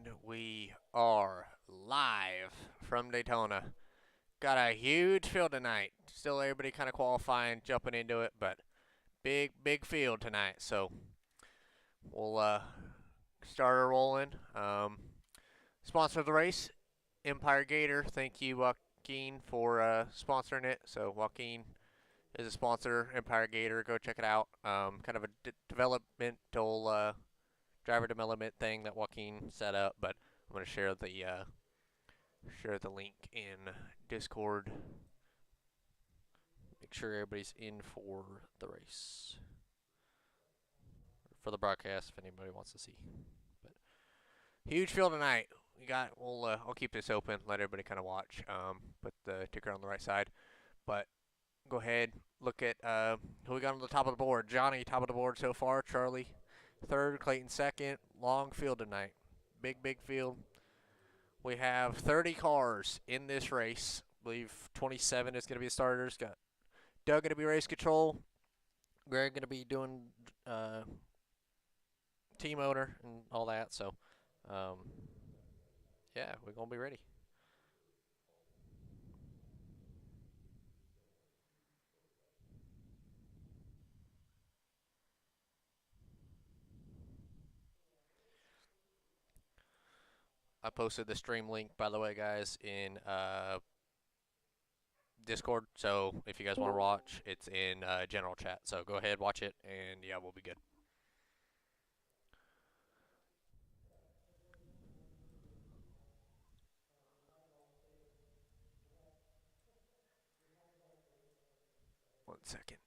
And we are live from Daytona. Got a huge field tonight. Still everybody kind of qualifying, jumping into it, but big field tonight. So we'll start her rolling. Sponsor of the race, Empire Gator. Thank you, Joaquin, for sponsoring it. So Joaquin is a sponsor, Empire Gator. Go check it out. Kind of a developmental driver development thing that Joaquin set up, but I'm going to share the link in Discord. Make sure everybody's in for the race, for the broadcast if anybody wants to see. But huge field tonight. I'll keep this open, let everybody kind of watch. Put the ticker on the right side, but go ahead, look at who we got on the top of the board. Johnny, top of the board so far. Charlie, third. Clayton, second. Long field tonight. Big field. We have 30 cars in this race. I believe 27 is going to be the starters. Got Doug going to be race control. Greg going to be doing team owner and all that. So, yeah, we're going to be ready. I posted the stream link, by the way, guys, in Discord. So if you guys want to watch, it's in general chat. So go ahead, watch it, and yeah, we'll be good. One second.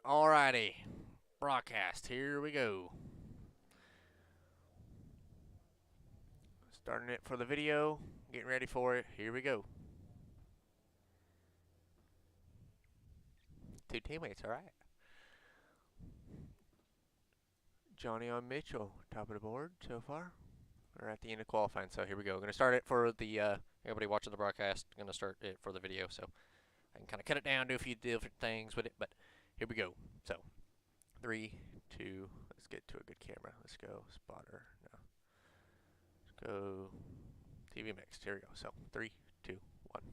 Alrighty, broadcast. Here we go. Starting it for the video. Getting ready for it. Here we go. Two teammates, all right. Johnny on Mitchell, top of the board so far. We're at the end of qualifying, so here we go. We're going to start it for the everybody watching the broadcast. I'm going to start it for the video, so I can kind of cut it down, do a few different things with it, but here we go. So, 3, 2, let's get to a good camera. Let's go, spotter, no. Let's go, TV mixed, here we go. So, 3, 2, 1.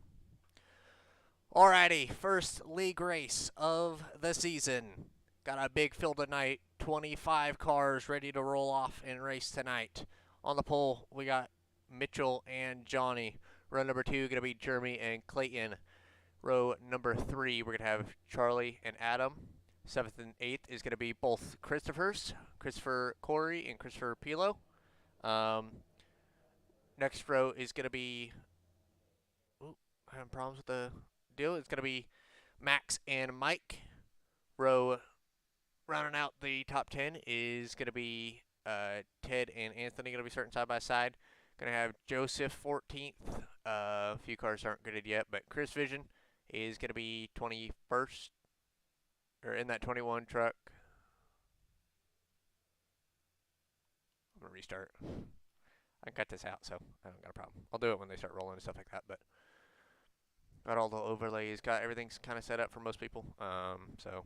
Alrighty, first league race of the season. Got a big field tonight, 25 cars ready to roll off and race tonight. On the pole, we got Mitchell and Johnny. Row number 2 going to be Jeremy and Clayton. Row number 3, we're going to have Charlie and Adam. 7th and 8th is going to be both Christophers, Christopher Corey and Christopher Pilo. Next row is going to be, having problems with the deal. It's going to be Max and Mike. Rounding out the top 10 is going to be Ted and Anthony going to be starting side by side. Going to have Joseph 14th. A few cars aren't good yet, but Chris Vision is going to be 21st, or in that 21 truck. I'm going to restart. I can cut this out, so I don't got a problem. I'll do it when they start rolling and stuff like that, but got all the overlays, got everything's kind of set up for most people. So,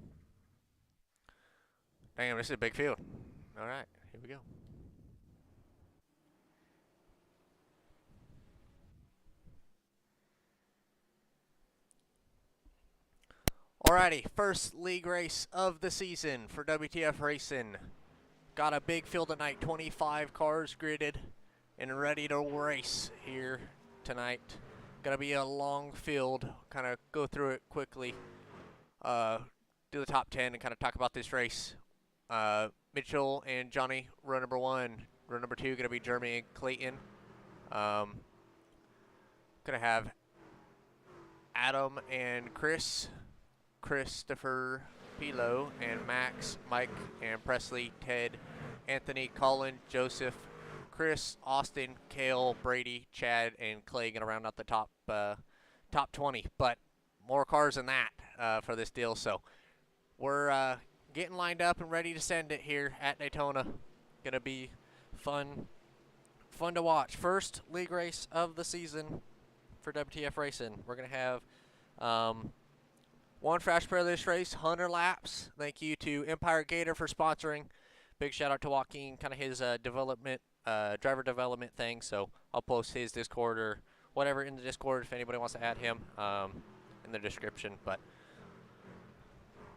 damn, this is a big field. All right, here we go. Alrighty, first league race of the season for WTF Racing. Got a big field tonight, 25 cars gridded and ready to race here tonight. Gonna be a long field, kind of go through it quickly, do the top 10 and kind of talk about this race. Mitchell and Johnny, row number 1. Row number 2 gonna be Jeremy and Clayton. Gonna have Adam and Chris, Christopher, Pilo, and Max, Mike, and Presley, Ted, Anthony, Colin, Joseph, Chris, Austin, Kale, Brady, Chad, and Clay gonna round out the top 20. But more cars than that for this deal. So we're getting lined up and ready to send it here at Daytona. Gonna be fun to watch. First league race of the season for WTF Racing. We're gonna have one fast for this race, 100 laps. Thank you to Empire Gator for sponsoring. Big shout out to Joaquin, kind of his development, driver development thing. So I'll post his Discord or whatever in the Discord if anybody wants to add him in the description. But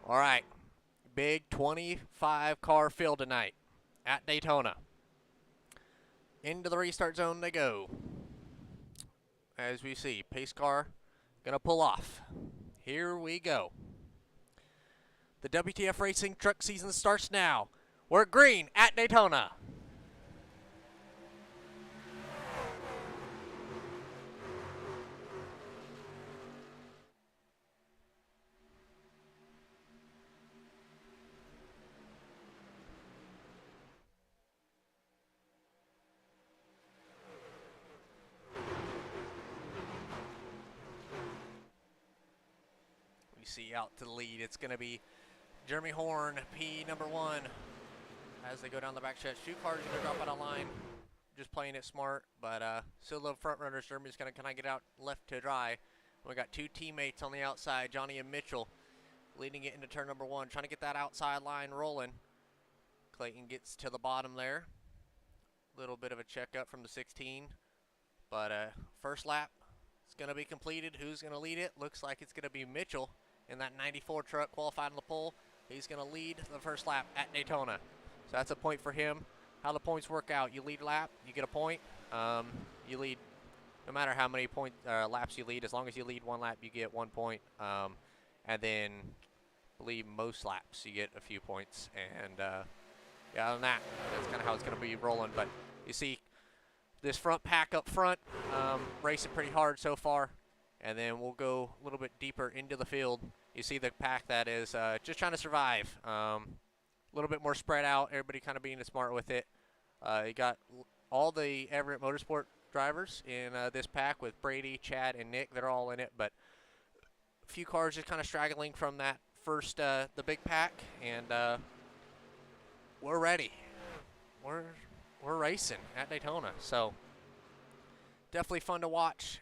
all right, big 25 car field tonight at Daytona. Into the restart zone they go. As we see, pace car gonna pull off. Here we go. The WTF Racing truck season starts now. We're green at Daytona. See out to the lead, it's going to be Jeremy Horn, P number 1, as they go down the back stretch. 2 cars are going to drop out of line, just playing it smart, but still the front runners. Jeremy's going to kind of get out left to dry. We got 2 teammates on the outside, Johnny and Mitchell, leading it into turn number 1, trying to get that outside line rolling. Clayton gets to the bottom there. Little bit of a checkup from the 16, but first lap is going to be completed. Who's going to lead it? Looks like it's going to be Mitchell in that 94 truck, qualified on the pole. He's going to lead the first lap at Daytona. So that's a point for him. How the points work out, you lead a lap, you get a point. You lead, no matter how many laps you lead, as long as you lead 1 lap, you get 1 point. And then, I believe most laps, you get a few points. And yeah, other than that, that's kind of how it's going to be rolling. But you see this front pack up front, racing pretty hard so far. And then we'll go a little bit deeper into the field. You see the pack that is just trying to survive. A little bit more spread out. Everybody kind of being smart with it. You got all the Everett Motorsport drivers in this pack with Brady, Chad, and Nick. They're all in it, but a few cars just kind of straggling from that first, the big pack. And we're ready. We're racing at Daytona. So definitely fun to watch.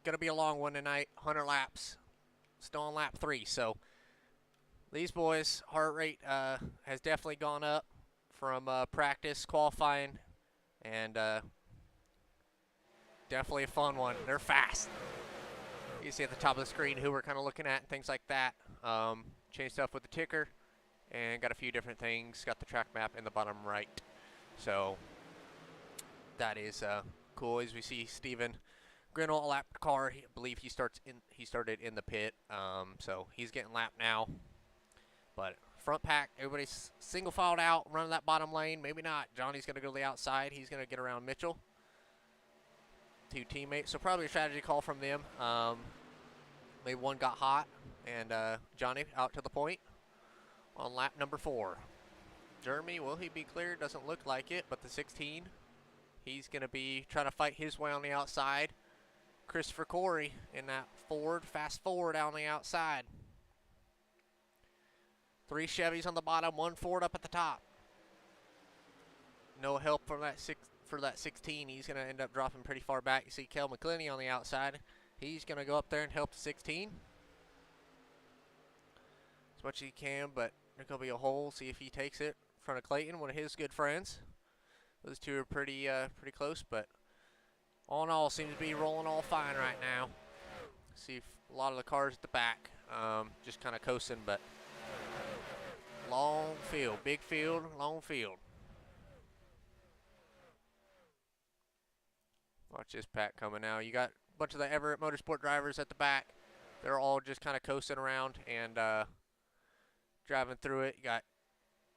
Going to be a long one tonight, 100 laps, still on lap 3. So these boys' heart rate has definitely gone up from practice, qualifying, and definitely a fun one. They're fast. You see at the top of the screen who we're kind of looking at and things like that. Changed stuff with the ticker and got a few different things. Got the track map in the bottom right. So that is cool. As we see Steven Grinnell lapped car. I believe he started in the pit, so he's getting lapped now. But front pack, everybody's single filed out, running that bottom lane. Maybe not. Johnny's going to go to the outside. He's going to get around Mitchell. 2 teammates, so probably a strategy call from them. Maybe one got hot, and Johnny out to the point on lap number 4. Jeremy, will he be cleared? Doesn't look like it, but the 16, he's going to be trying to fight his way on the outside. Christopher Corey in that Ford, fast forward on the outside. 3 Chevys on the bottom, 1 Ford up at the top. No help from that 16. He's going to end up dropping pretty far back. You see Kel McClinney on the outside. He's going to go up there and help the 16 as much as he can, but there's going to be a hole. See if he takes it in front of Clayton, one of his good friends. Those 2 are pretty close, but all in all, seems to be rolling all fine right now. See a lot of the cars at the back. just kind of coasting, but long field, big field, long field. Watch this pack coming now. You got a bunch of the Everett Motorsport drivers at the back. They're all just kind of coasting around and driving through it. You got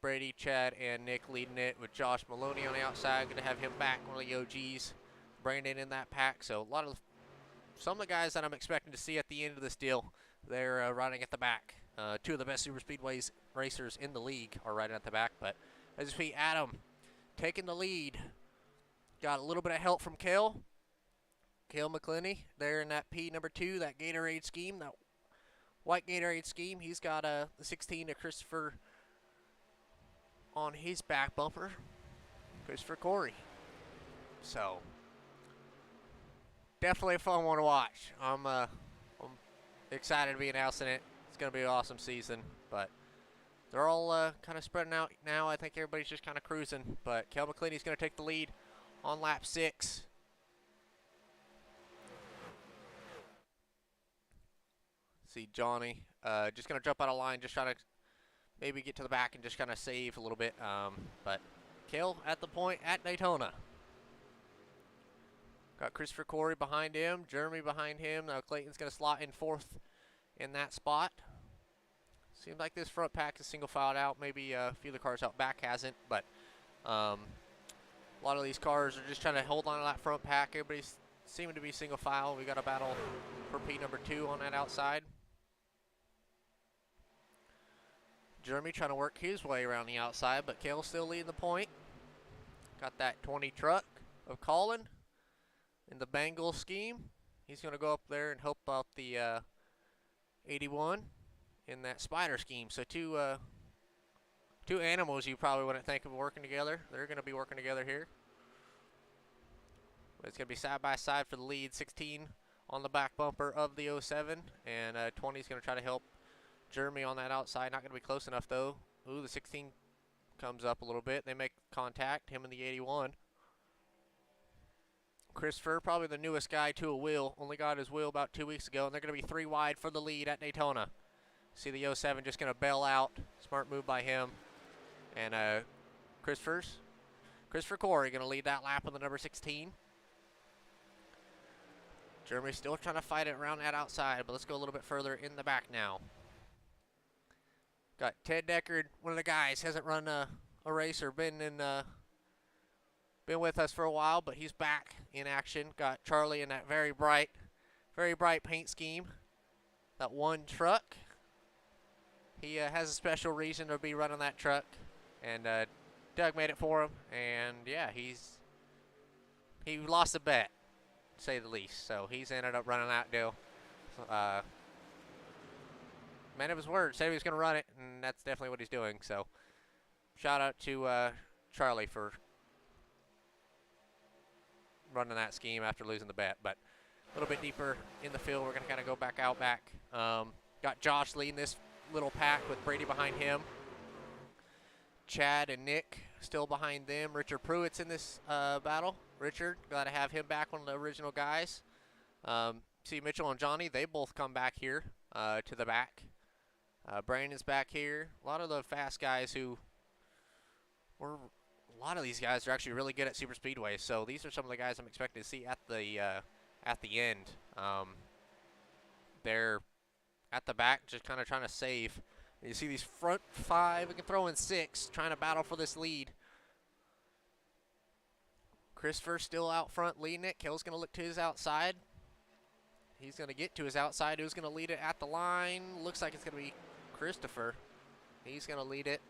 Brady, Chad, and Nick leading it with Josh Maloney on the outside. Going to have him back, one of the OGs. Brandon in that pack. So some of the guys that I'm expecting to see at the end of this deal, they're riding at the back. Two of the best super speedways racers in the league are riding at the back. But as you see, Adam taking the lead. Got a little bit of help from Cale McClinney there in that P number 2, that Gatorade scheme, that white Gatorade scheme. He's got the 16 of Christopher on his back bumper, Christopher Corey. So definitely a fun one to watch. I'm excited to be announcing it. It's going to be an awesome season, but they're all kind of spreading out now. I think everybody's just kind of cruising, but Cale McClinney's going to take the lead on lap 6. See Johnny just going to jump out of line, just trying to maybe get to the back and just kind of save a little bit. But Cale at the point at Daytona. Got Christopher Corey behind him, Jeremy behind him. Now Clayton's going to slot in 4th in that spot. Seems like this front pack is single filed out. Maybe a few of the cars out back hasn't, but a lot of these cars are just trying to hold on to that front pack. Everybody's seeming to be single file. We got a battle for P number 2 on that outside. Jeremy trying to work his way around the outside, but Cale's still leading the point. Got that 20 truck of Colin in the Bengal scheme. He's going to go up there and help out the 81 in that Spider scheme. So two animals you probably wouldn't think of working together. They're going to be working together here. But it's going to be side by side for the lead. 16 on the back bumper of the 07, and 20 is going to try to help Jeremy on that outside. Not going to be close enough though. Ooh, the 16 comes up a little bit. They make contact, him and the 81. Christopher, probably the newest guy to a wheel. Only got his wheel about 2 weeks ago, and they're going to be 3 wide for the lead at Daytona. See the 07 just going to bail out. Smart move by him. And Christopher Corey going to lead that lap on the number 16. Jeremy's still trying to fight it around that outside, but let's go a little bit further in the back now. Got Ted Deckard, one of the guys, hasn't run a race or been with us for a while, but he's back in action. Got Charlie in that very bright paint scheme. That one truck. He has a special reason to be running that truck, and Doug made it for him. And yeah, he lost a bet, to say the least. So he's ended up running that deal. Man of his word, said he was going to run it, and that's definitely what he's doing. So shout out to Charlie for running that scheme after losing the bet. But a little bit deeper in the field, we're going to kind of go back. Got Josh leading this little pack with Brady behind him. Chad and Nick still behind them. Richard Pruitt's in this battle. Richard, glad to have him back, one of the original guys. See Mitchell and Johnny, they both come back here to the back. Brandon's back here. A lot of the fast guys a lot of these guys are actually really good at super speedways. So these are some of the guys I'm expecting to see at the end. They're at the back, just kind of trying to save. You see these front 5, we can throw in 6, trying to battle for this lead. Christopher still out front leading it. Cale's going to look to his outside. He's going to get to his outside. Who's going to lead it at the line? Looks like it's going to be Christopher. He's going to lead it.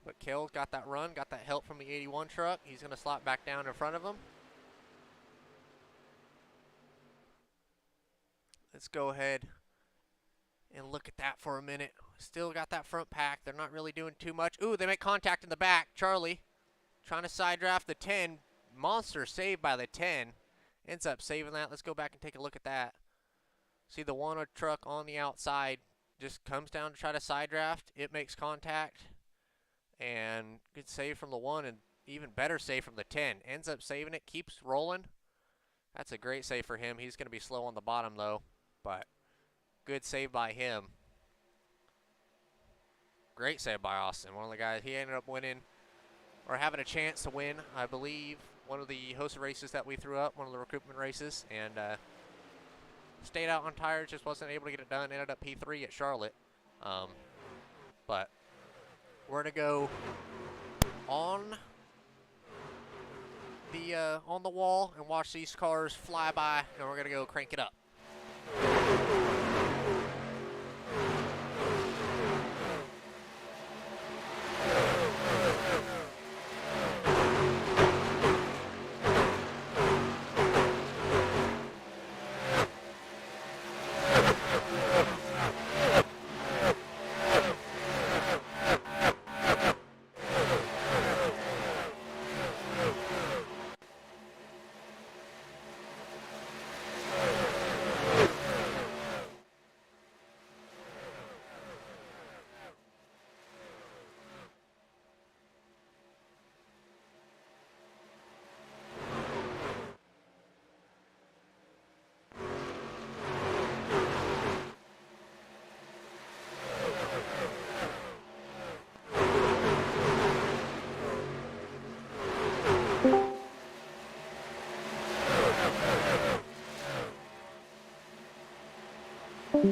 But Cale's got that run, got that help from the 81 truck. He's going to slot back down in front of him. Let's go ahead and look at that for a minute. Still got that front pack. They're not really doing too much. Ooh, they make contact in the back. Charlie trying to side draft the 10. Monster saved by the 10. Ends up saving that. Let's go back and take a look at that. See the one truck on the outside just comes down to try to side draft. It makes contact. And good save from the 1 and even better save from the 10. Ends up saving it. Keeps rolling. That's a great save for him. He's going to be slow on the bottom though. But good save by him. Great save by Austin. One of the guys, he ended up winning, or having a chance to win, I believe, one of the hosted races that we threw up, one of the recruitment races, and stayed out on tires, just wasn't able to get it done. Ended up P3 at Charlotte. But we're going to go on the wall and watch these cars fly by, and we're going to go crank it up. These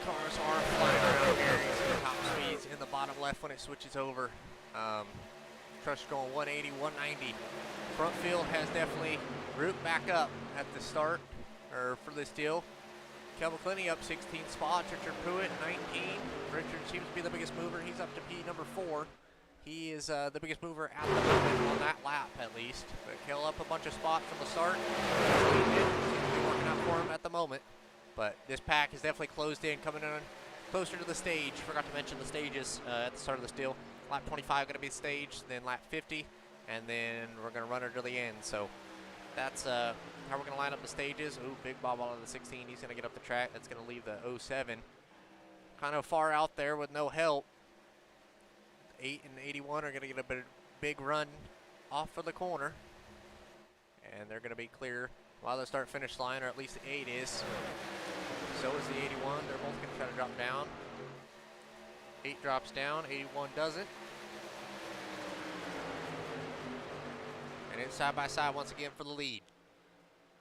cars are flying around here. You see the top speeds in the bottom left when it switches over. Truck's going 180, 190. Front field has definitely grouped back up at the start, or for this deal. Kelvin Clinty up 16 spots. Richard Pruitt 19. Richard seems to be the biggest mover. He's up to P number 4. He is the biggest mover at the moment on that lap, at least. But Kel up a bunch of spots from the start. Seems to be working out for him at the moment. But this pack is definitely closed in, coming in closer to the stage. Forgot to mention the stages at the start of this deal. Lap 25 going to be the stage, then lap 50, and then we're going to run her to the end. So that's how we're going to line up the stages. Ooh, Big Bob out of the 16. He's going to get up the track. That's going to leave the 07 kind of far out there with no help. 8 and 81 are going to get a big run off for the corner. And they're going to be clear while the start-finish line, or at least the 8 is. So is the 81. They're both going to try to drop down. 8 drops down. 81 doesn't. And it's side by side once again for the lead.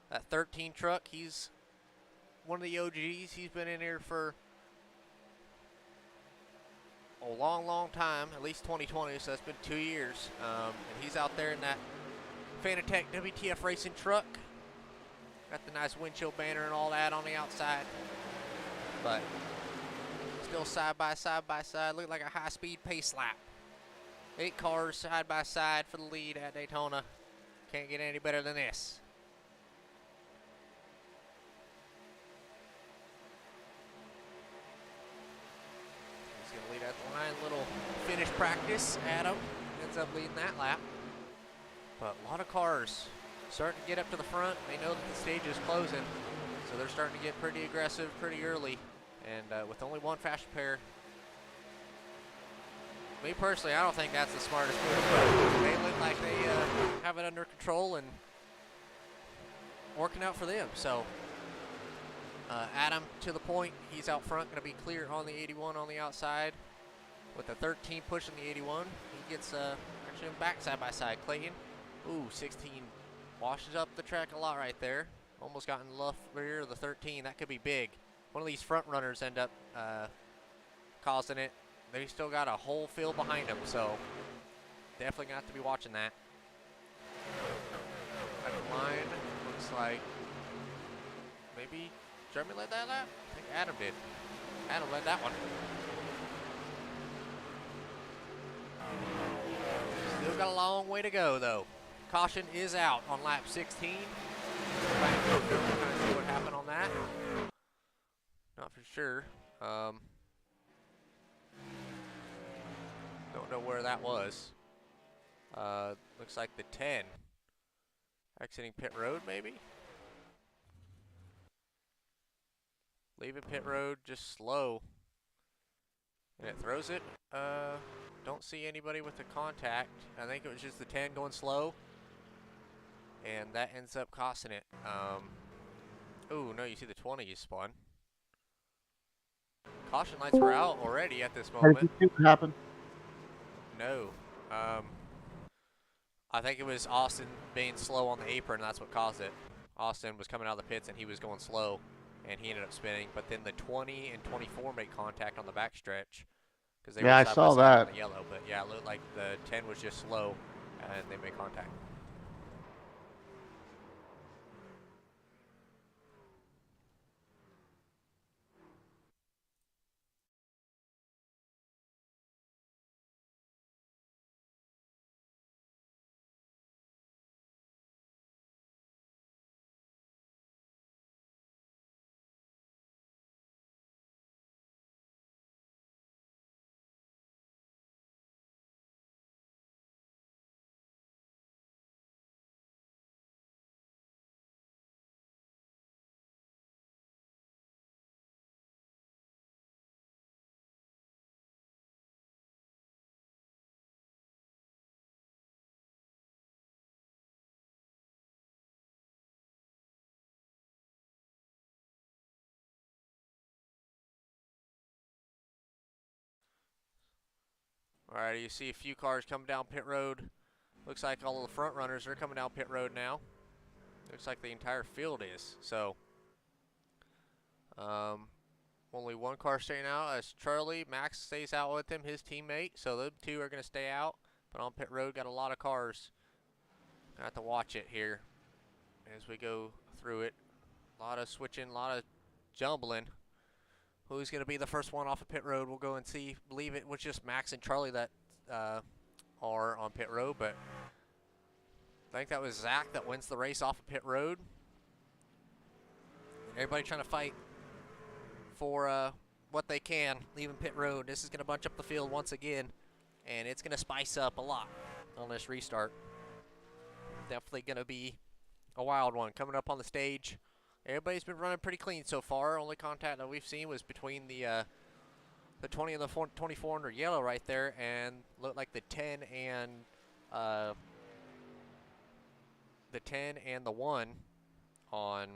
That 13 truck, he's one of the OGs. He's been in here for a long time, at least 2020, so that's been 2 years. And he's out there in that Fanatec WTF Racing truck. Got the nice windshield banner and all that on the outside. But still side by side. Look like a high-speed pace lap. 8 cars side by side for the lead at Daytona. Can't get any better than this. He's going to lead at the line. Little finish practice. Adam ends up leading that lap. But a lot of cars starting to get up to the front. They know that the stage is closing, so they're starting to get pretty aggressive pretty early. And with only one fast pair, me personally, I don't think that's the smartest move, but they look like they have it under control and working out for them. So Adam to the point, he's out front, going to be clear on the 81 on the outside. With the 13 pushing the 81, he gets actually back side by side. Clayton, ooh, 16 washes up the track a lot right there. Almost got in the left rear of the 13. That could be big. One of these front runners end up causing it. They still got a whole field behind them, so definitely gonna have to be watching that. At the line, looks like maybe Jeremy led that lap? I think Adam did. Adam led that one. Still got a long way to go, though. Caution is out on lap 16. Back to the kind of see what happened on that. Not for sure. Don't know where that was. Looks like the 10. Exiting pit road, maybe? Leaving pit road, just slow. And it throws it. Don't see anybody with the contact. I think it was just the 10 going slow. and that ends up costing it. Oh no, you see the 20 you spun. Caution lights were out already at this How did moment. you see what happened? No. I think it was Austin being slow on the apron, that's what caused it. Austin was coming out of the pits and he was going slow, and he ended up spinning. But then the 20 and 24 made contact on the backstretch because they were Yeah, I side by saw side on that. the yellow. But yeah, it looked like the 10 was just slow, and they made contact. All right, you see a few cars coming down pit road. Looks like all of the front runners are coming down pit road now. Looks like the entire field is. So, um, only one car staying out as Charlie. Max stays out with him, his teammate. So the two are going to stay out. But on pit road, got a lot of cars. Gonna have to watch it here as we go through it. A lot of switching, a lot of jumbling. Who's going to be the first one off of pit road? We'll go and see. Believe it was just Max and Charlie that are on pit road, but I think that was Zach that wins the race off of pit road. Everybody trying to fight for what they can, leaving pit road. This is going to bunch up the field once again, and it's going to spice up a lot on this restart. Definitely going to be a wild one coming up on the stage. Everybody's been running pretty clean so far. Only contact that we've seen was between the 20 and the 24 under yellow right there, and looked like the 10 and the 1 on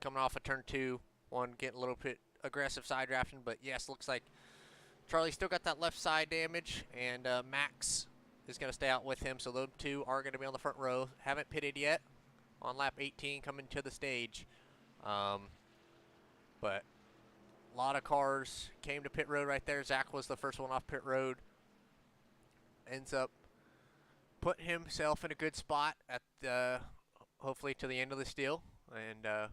coming off of turn 2. One getting a little bit aggressive side drafting, but yes, looks like Charlie still got that left side damage, and Max is going to stay out with him, so those two are going to be on the front row. Haven't pitted yet on lap 18 coming to the stage, but a lot of cars came to pit road right there. Zach was the first one off pit road. Ends up putting himself in a good spot at hopefully to the end of this deal, and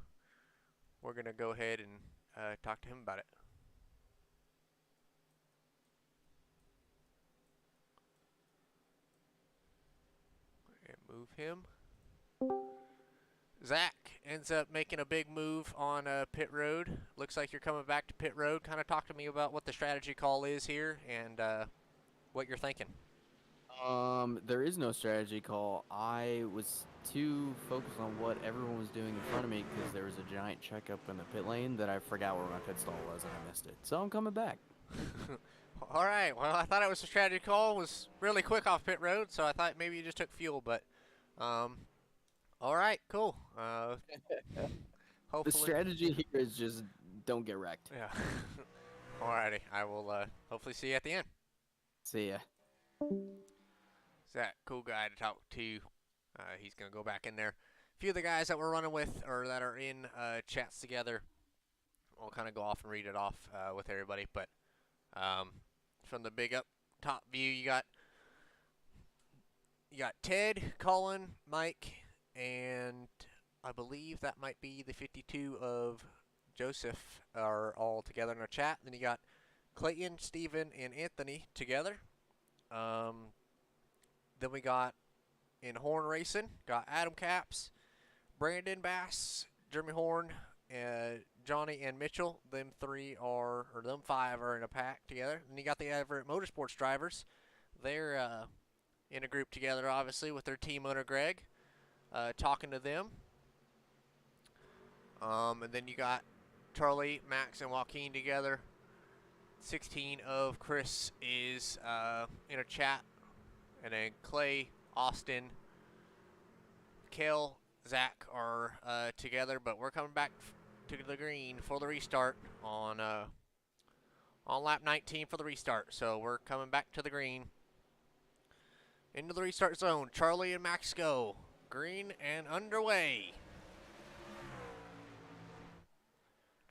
we're going to go ahead and talk to him about it. And move him. Zach ends up making a big move on pit road. Looks like you're coming back to pit road. Kind of talk to me about what the strategy call is here and what you're thinking. There is no strategy call. I was too focused on what everyone was doing in front of me because there was a giant checkup in the pit lane that I forgot where my pit stall was and I missed it. So I'm coming back. All right. Well, I thought it was a strategy call. It was really quick off pit road, so I thought maybe you just took fuel. But, all right, cool. Hopefully. The strategy here is just don't get wrecked. Yeah. All righty. I will hopefully see you at the end. See ya. Zach, cool guy to talk to. He's going to go back in there. A few of the guys that we're running with or that are in chats together, we'll kind of go off and read it off with everybody. But from the big up top view, you got Ted, Colin, Mike, and I believe that might be the 52 of Joseph are all together in a chat. Then you got Clayton, Steven, and Anthony together. Then we got in Horn Racing, got Adam Caps, Brandon Bass, Jeremy Horn, Johnny and Mitchell. Them five are in a pack together. And you got the Everett Motorsports drivers. They're in a group together, obviously, with their team owner Greg, talking to them. And then you got Charlie, Max, and Joaquin together. 16 of Chris is in a chat. And then Clay, Austin, Kale, Zach are together, but we're coming back to the green for the restart on lap 19 for the restart. So we're coming back to the green. Into the restart zone. Charlie and Max go. Green and underway.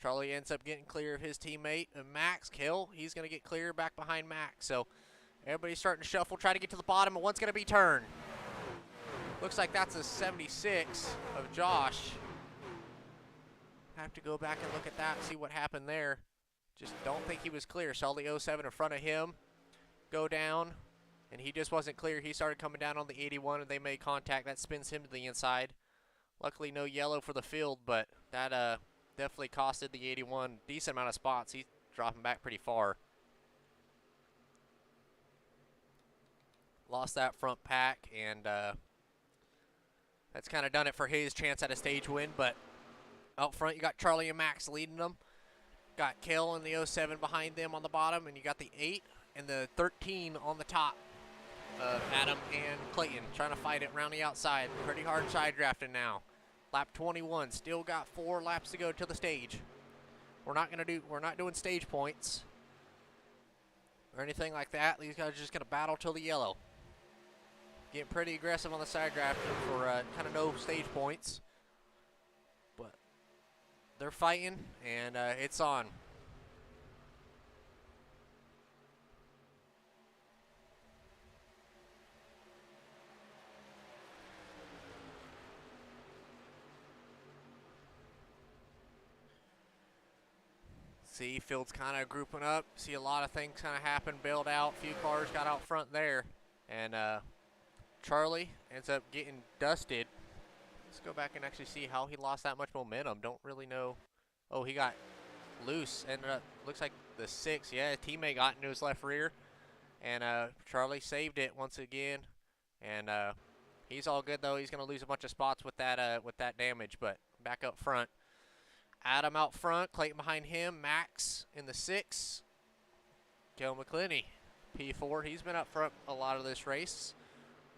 Charlie ends up getting clear of his teammate, Max. Kill, he's going to get clear back behind Max. So everybody's starting to shuffle, try to get to the bottom, and one's going to be turned. Looks like that's a 76 of Josh. Have to go back and look at that, see what happened there. Just don't think he was clear. Saw the 07 in front of him go down, and he just wasn't clear. He started coming down on the 81, and they made contact. That spins him to the inside. Luckily, no yellow for the field, but that definitely costed the 81 decent amount of spots. He's dropping back pretty far. Lost that front pack, and that's kind of done it for his chance at a stage win. But out front, you got Charlie and Max leading them. Got Kale and the 07 behind them on the bottom, and you got the 8 and the 13 on the top. Adam and Clayton trying to fight it around the outside. Pretty hard side drafting now. Lap 21, still got 4 laps to go to the stage. We're not doing stage points or anything like that. These guys are just gonna battle till the yellow. Getting pretty aggressive on the side drafting for kind of no stage points, but they're fighting, and it's on. See, field's kind of grouping up. See a lot of things kind of happen, bailed out. A few cars got out front there. And Charlie ends up getting dusted. Let's go back and actually see how he lost that much momentum. Don't really know. Oh, he got loose. Ended up, looks like the 6. Yeah, his teammate got into his left rear. And Charlie saved it once again. And he's all good, though. He's going to lose a bunch of spots with that damage. But back up front. Adam out front, Clayton behind him, Max in the 6. Joe McClinney, P4. He's been up front a lot of this race.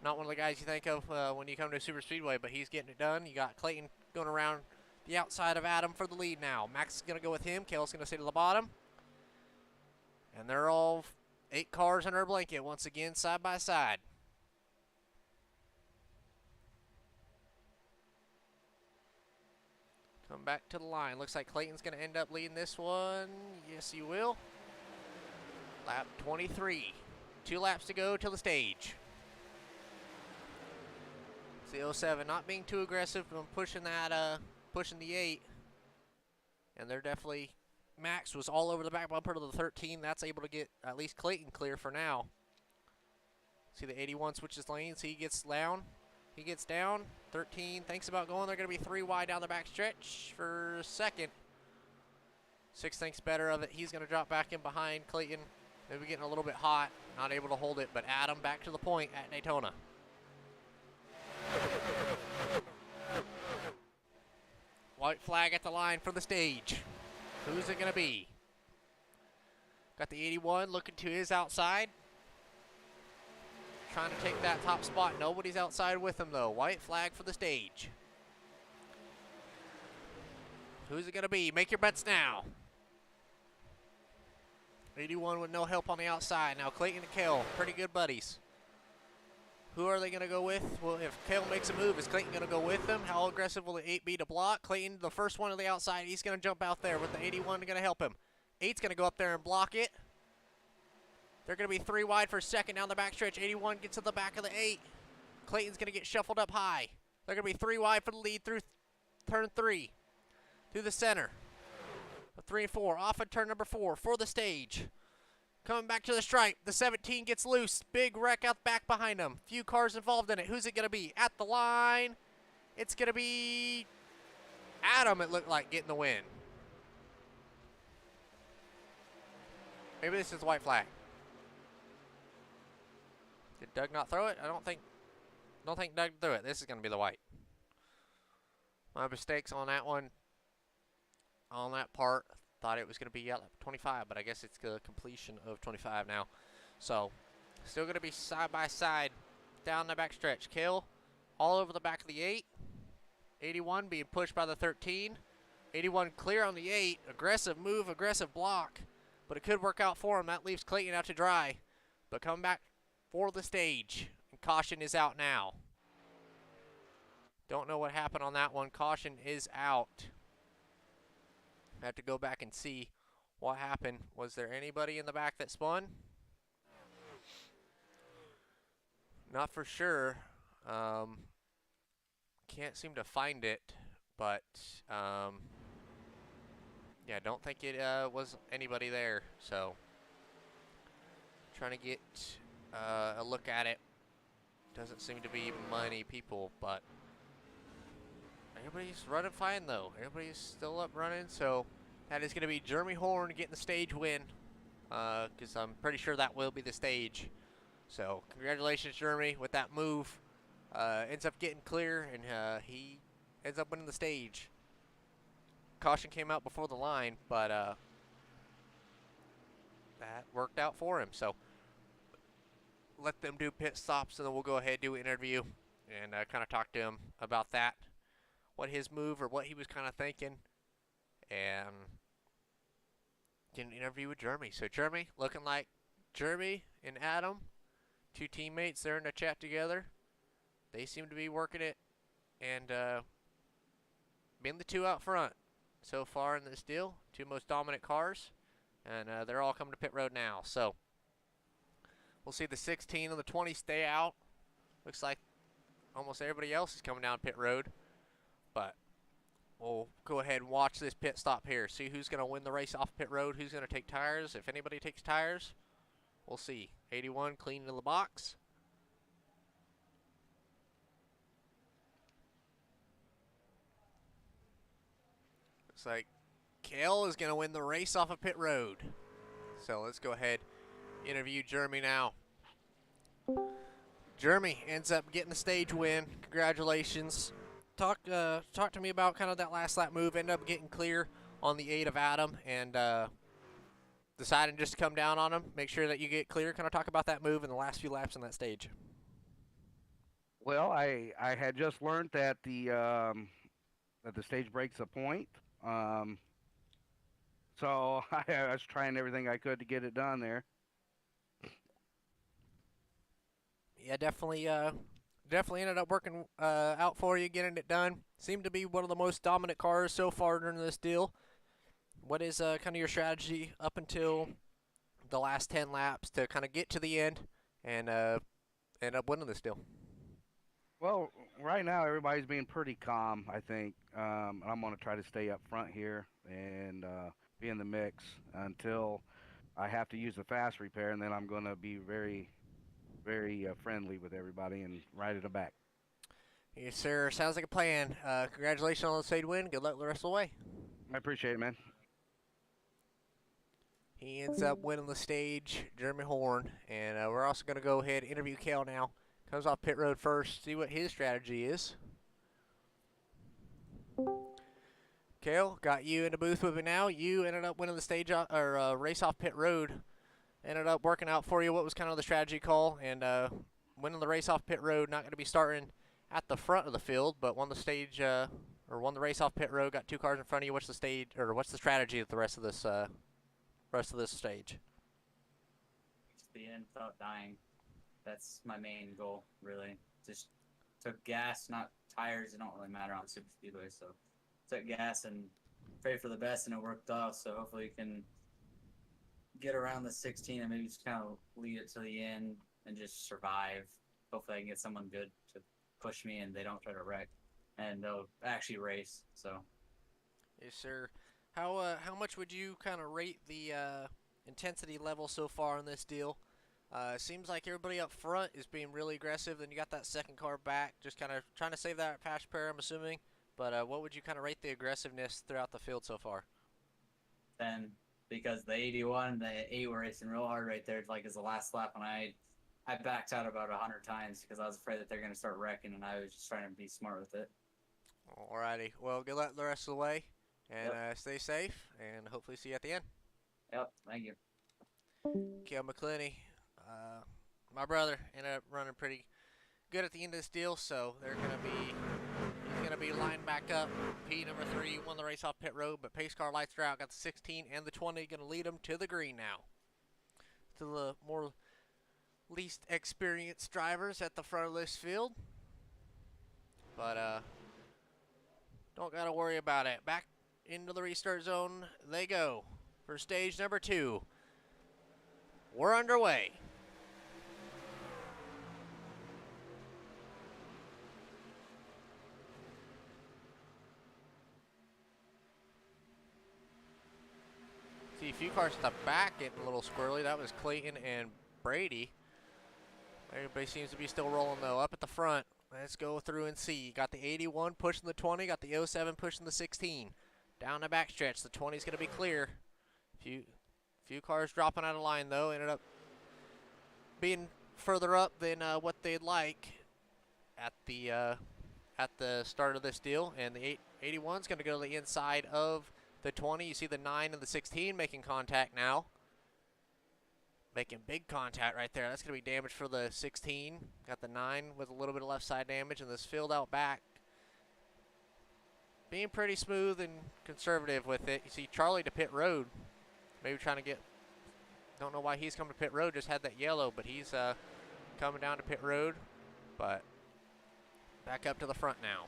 Not one of the guys you think of when you come to a super speedway, but he's getting it done. You got Clayton going around the outside of Adam for the lead now. Max is going to go with him. Kale's going to stay to the bottom. And they're all 8 cars under a blanket once again, side by side. Come back to the line. Looks like Clayton's going to end up leading this one. Yes, he will. Lap 23. 2 laps to go till the stage. It's the 07 not being too aggressive on pushing the 8. And they're definitely, Max was all over the back bumper to the 13. That's able to get at least Clayton clear for now. See the 81 switches lanes. He gets down. He gets down. 13 thinks about going. They're going to be 3 wide down the back stretch for second. 6 thinks better of it. He's going to drop back in behind Clayton. Maybe getting a little bit hot. Not able to hold it. But Adam back to the point at Daytona. White flag at the line for the stage. Who's it going to be? Got the 81 looking to his outside. Trying to take that top spot. Nobody's outside with him, though. White flag for the stage. Who's it going to be? Make your bets now. 81 with no help on the outside. Now Clayton and Kale, pretty good buddies. Who are they going to go with? Well, if Kale makes a move, is Clayton going to go with them? How aggressive will the 8 be to block? Clayton, the first one on the outside, he's going to jump out there with the 81 going to help him. 8's going to go up there and block it. They're going to be 3 wide for second down the backstretch. 81 gets to the back of the 8. Clayton's going to get shuffled up high. They're going to be 3 wide for the lead through turn 3. Through the center. 3 and 4. Off at turn number 4 for the stage. Coming back to the stripe. The 17 gets loose. Big wreck out back behind him. Few cars involved in it. Who's it going to be? At the line. It's going to be Adam, it looked like, getting the win. Maybe this is white flag. Did Doug not throw it? I don't think Doug threw it. This is going to be the white. My mistakes on that one. On that part. Thought it was going to be 25, but I guess it's the completion of 25 now. So, still going to be side by side down the back stretch. Kale all over the back of the 8. 81 being pushed by the 13. 81 clear on the 8. Aggressive move, aggressive block. But it could work out for him. That leaves Clayton out to dry. But coming back for the stage. And caution is out now. Don't know what happened on that one. Caution is out. I have to go back and see what happened. Was there anybody in the back that spun? Not for sure. Can't seem to find it, but yeah, don't think it was anybody there. So trying to get a look at it. Doesn't seem to be many people, but everybody's running fine though. Everybody's still up running, so that is going to be Jeremy Horn getting the stage win, because I'm pretty sure that will be the stage. So congratulations, Jeremy, with that move. Ends up getting clear, and he ends up winning the stage. Caution came out before the line, but that worked out for him. So let them do pit stops, and then we'll go ahead and do an interview and kind of talk to him about that, what his move or what he was kind of thinking, and get an interview with Jeremy. So Jeremy, looking like Jeremy and Adam, two teammates there in the chat together. They seem to be working it and being the two out front so far in this deal. Two most dominant cars, and they're all coming to pit road now. So we'll see the 16 and the 20 stay out. Looks like almost everybody else is coming down pit road, but we'll go ahead and watch this pit stop here. See who's going to win the race off pit road, who's going to take tires. If anybody takes tires, we'll see. 81 clean into the box. Looks like Kale is going to win the race off of pit road. So let's go ahead, interview Jeremy now. Jeremy ends up getting the stage win. Congratulations. Talk to me about kind of that last lap move. Ended up getting clear on the 8 of Adam and deciding just to come down on him. Make sure that you get clear. Kind of talk about that move and the last few laps on that stage. Well, I had just learned that the stage breaks a point. So I was trying everything I could to get it done there. Yeah, definitely ended up working out for you, getting it done. Seemed to be one of the most dominant cars so far during this deal. What is kind of your strategy up until the last 10 laps to kind of get to the end and end up winning this deal? Well, right now everybody's being pretty calm, I think. I'm going to try to stay up front here and be in the mix until I have to use the fast repair, and then I'm going to be very, very friendly with everybody and ride it back. Yes, sir. Sounds like a plan. Congratulations on the stage win. Good luck the rest of the way. I appreciate it, man. He ends up winning the stage, Jeremy Horn, and we're also going to go ahead and interview Kale now. Comes off pit road first, see what his strategy is. Kale, got you in the booth with me now. You ended up winning the stage or race off pit road. Ended up working out for you. What was kind of the strategy call? And winning the race off pit road, not going to be starting at the front of the field, but won the stage or won the race off pit road. Got 2 cars in front of you. What's the stage or what's the strategy of the rest of this stage? To the end without dying. That's my main goal, really. Just took gas, not tires. It don't really matter on super speedway. So took gas and prayed for the best, and it worked out. So hopefully we can get around the 16 and maybe just kind of lead it to the end and just survive. Hopefully I can get someone good to push me and they don't try to wreck, and they'll actually race. So Yes, sir. How much would you kind of rate the intensity level so far in this deal? Seems like everybody up front is being really aggressive. Then you got that second car back, just kind of trying to save that fast repair, I'm assuming. But what would you kind of rate the aggressiveness throughout the field so far? 10, because the 81 and the 8 were racing real hard right there, like as the last lap, and I backed out about 100 times because I was afraid that they're going to start wrecking, and I was just trying to be smart with it. Alrighty. Well, good luck the rest of the way, and stay safe, and hopefully see you at the end. Yep, thank you. Kale McClinney, my brother, ended up running pretty good at the end of this deal, so he's gonna be lined back up. P number 3 won the race off pit road, but pace car lights are out. Got the 16 and the 20, gonna lead them to the green now. To the more least experienced drivers at the front of this field, but don't gotta worry about it. Back into the restart zone they go for stage number 2. We're underway. See a few cars at the back getting a little squirrely. That was Clayton and Brady. Everybody seems to be still rolling though. Up at the front, let's go through and see. Got the 81 pushing the 20, got the 07 pushing the 16. Down the backstretch, the 20 is going to be clear. Few cars dropping out of line though. Ended up being further up than what they'd like at the start of this deal. And the 81 is going to go to the inside of the 20. You see the 9 and the 16 making contact now. Making big contact right there. That's going to be damage for the 16. Got the 9 with a little bit of left side damage, and this field out back being pretty smooth and conservative with it. You see Charlie to pit road. Maybe trying to get, don't know why he's coming to pit road, just had that yellow, but he's coming down to pit road. But back up to the front now.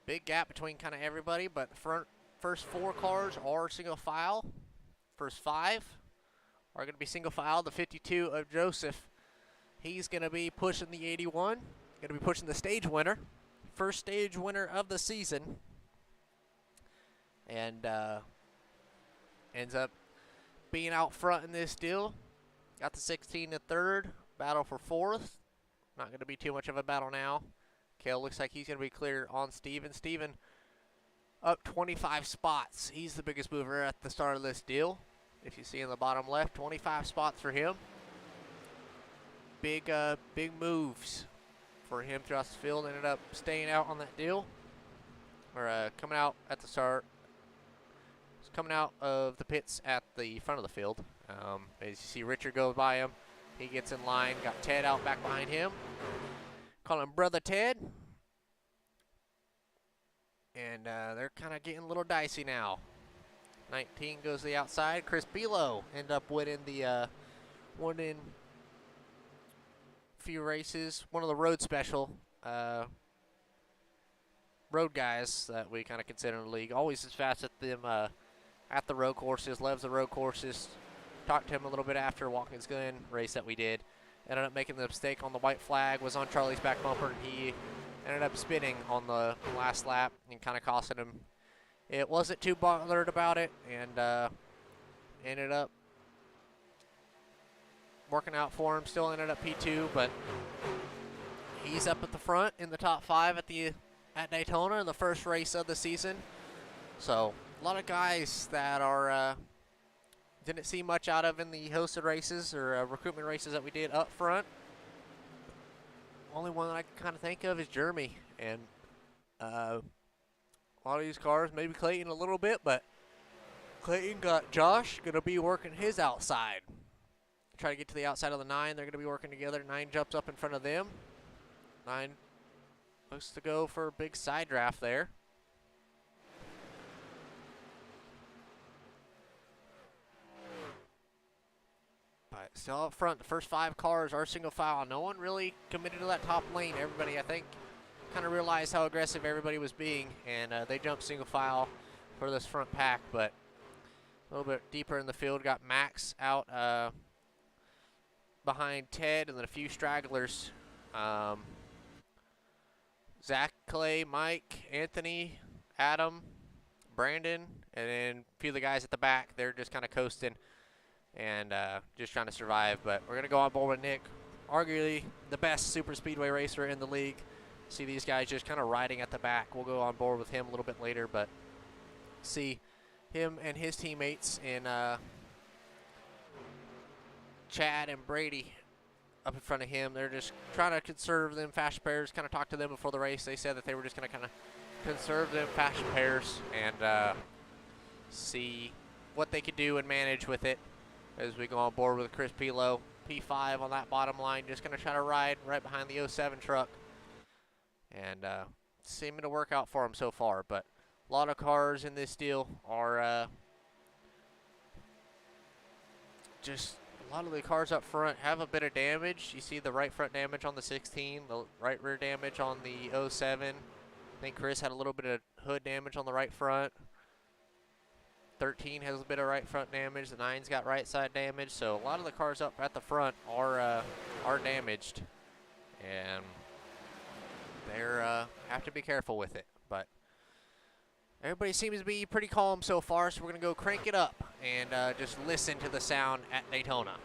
Big gap between kind of everybody, but the first 4 cars are single file. First 5 are going to be single file. The 52 of Joseph, he's going to be pushing the 81. Going to be pushing the stage winner. First stage winner of the season. And ends up being out front in this deal. Got the 16 to 3rd. Battle for 4th. Not going to be too much of a battle now. Kale looks like he's going to be clear on Steven. Steven up 25 spots. He's the biggest mover at the start of this deal. If you see in the bottom left, 25 spots for him. Big moves for him throughout the field. Ended up staying out on that deal. Or coming out at the start. He's coming out of the pits at the front of the field. As you see Richard go by him. He gets in line. Got Ted out back behind him. Call him Brother Ted. And they're kind of getting a little dicey now. 19 goes to the outside. Chris Bilo end up winning the winning few races. One of the road special road guys that we kind of consider in the league. Always as fast at them at the road courses. Loves the road courses. Talked to him a little bit after Watkins Glen race that we did. Ended up making the mistake on the white flag. Was on Charlie's back bumper, and he ended up spinning on the last lap and kind of costing him. It wasn't too bothered about it, and ended up working out for him. Still ended up P2, but he's up at the front in the top 5 at Daytona in the first race of the season. So a lot of guys that are didn't see much out of in the hosted races or recruitment races that we did up front. Only one that I can kind of think of is Jeremy, and a lot of these cars, maybe Clayton a little bit, but Clayton got Josh going to be working his outside. Try to get to the outside of the 9. They're going to be working together. 9 jumps up in front of them. 9 looks to go for a big side draft there. But still up front, the first 5 cars are single file. No one really committed to that top lane. Everybody, I think, kind of realized how aggressive everybody was being, and they jumped single file for this front pack. But a little bit deeper in the field, got Max out behind Ted, and then a few stragglers. Zach, Clay, Mike, Anthony, Adam, Brandon, and then a few of the guys at the back. They're just kind of coasting and just trying to survive. But we're going to go on board with Nick, arguably the best super speedway racer in the league. See these guys just kind of riding at the back. We'll go on board with him a little bit later, but see him and his teammates in Chad and Brady up in front of him. They're just trying to conserve them fast pairs. Kind of talked to them before the race. They said that they were just going to kind of conserve them fast pairs and see what they could do and manage with it as we go on board with Chris Pilo P5 on that bottom line. Just going to try to ride right behind the 07 truck. And seeming to work out for him so far. But a lot of cars in this deal are just a lot of the cars up front have a bit of damage. You see the right front damage on the 16, the right rear damage on the 07. I think Chris had a little bit of hood damage on the right front. 13 has a bit of right front damage. The 9's got right side damage. So a lot of the cars up at the front are damaged, and they're have to be careful with it. But everybody seems to be pretty calm so far, so we're gonna go crank it up and just listen to the sound at Daytona.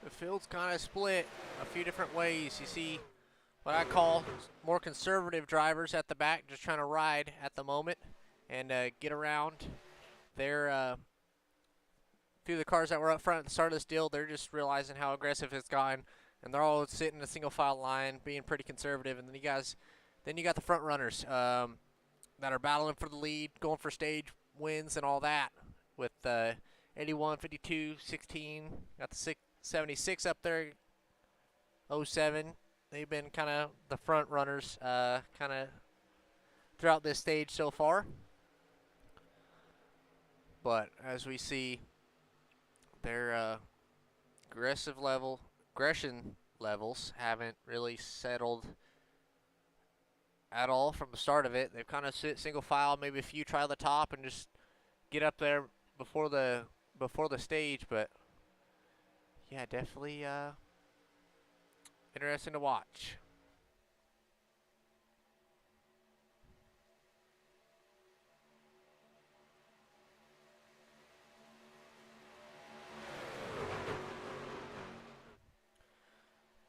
The field's kind of split a few different ways. You see what I call more conservative drivers at the back, just trying to ride at the moment and get around. They're few of the cars that were up front at the start of this deal, they're just realizing how aggressive it's gotten, and they're all sitting in a single file line, being pretty conservative. And then you got the front runners that are battling for the lead, going for stage wins and all that. With 81, 52, 16, got the 76 up there, 07. They've been kind of the front runners kind of throughout this stage so far. But as we see, their aggression levels haven't really settled at all from the start of it. They've kind of sit single file, maybe a few try the top and just get up there before the stage. But yeah, definitely interesting to watch.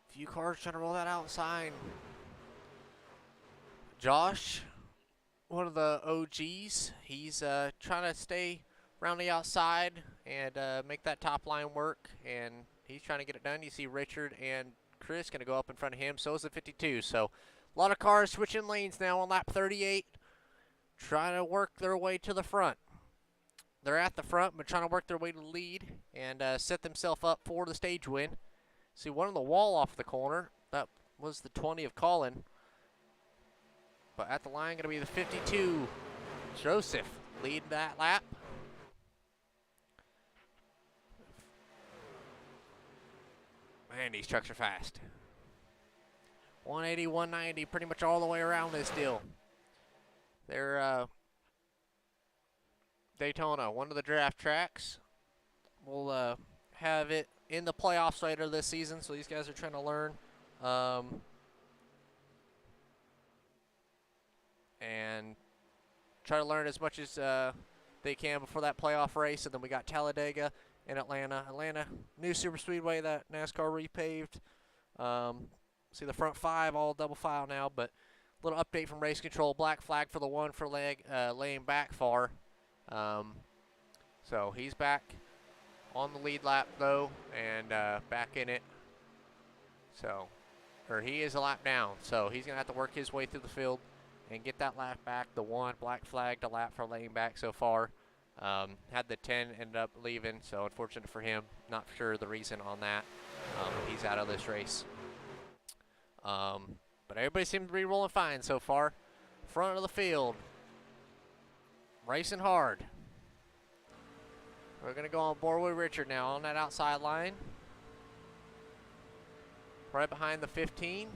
Few cars trying to roll that outside. Josh, one of the OGs, he's trying to stay around the outside and make that top line work, and he's trying to get it done. You see Richard and Chris going to go up in front of him. So is the 52. So a lot of cars switching lanes now on lap 38, trying to work their way to the front. They're at the front, but trying to work their way to the lead and set themselves up for the stage win. See one on the wall off the corner. That was the 20 of Colin. But at the line, going to be the 52. Joseph lead that lap. Man, these trucks are fast. 180, 190, pretty much all the way around this deal. They're Daytona, one of the draft tracks. We'll have it in the playoffs later this season, so these guys are trying to learn. And try to learn as much as they can before that playoff race. And then we got Talladega and Atlanta. Atlanta, new super speedway that NASCAR repaved. See the front five all double file now, but a little update from race control. Black flag for the one for laying back far. So he's back on the lead lap though, and back in it. So, or he is a lap down, so he's gonna have to work his way through the field and get that lap back. The one black flag to lap for laying back so far. Had the 10 end up leaving, so unfortunate for him. Not sure the reason on that. He's out of this race. But everybody seems to be rolling fine so far. Front of the field, racing hard. We're going to go on board with Richard now on that outside line. Right behind the 15.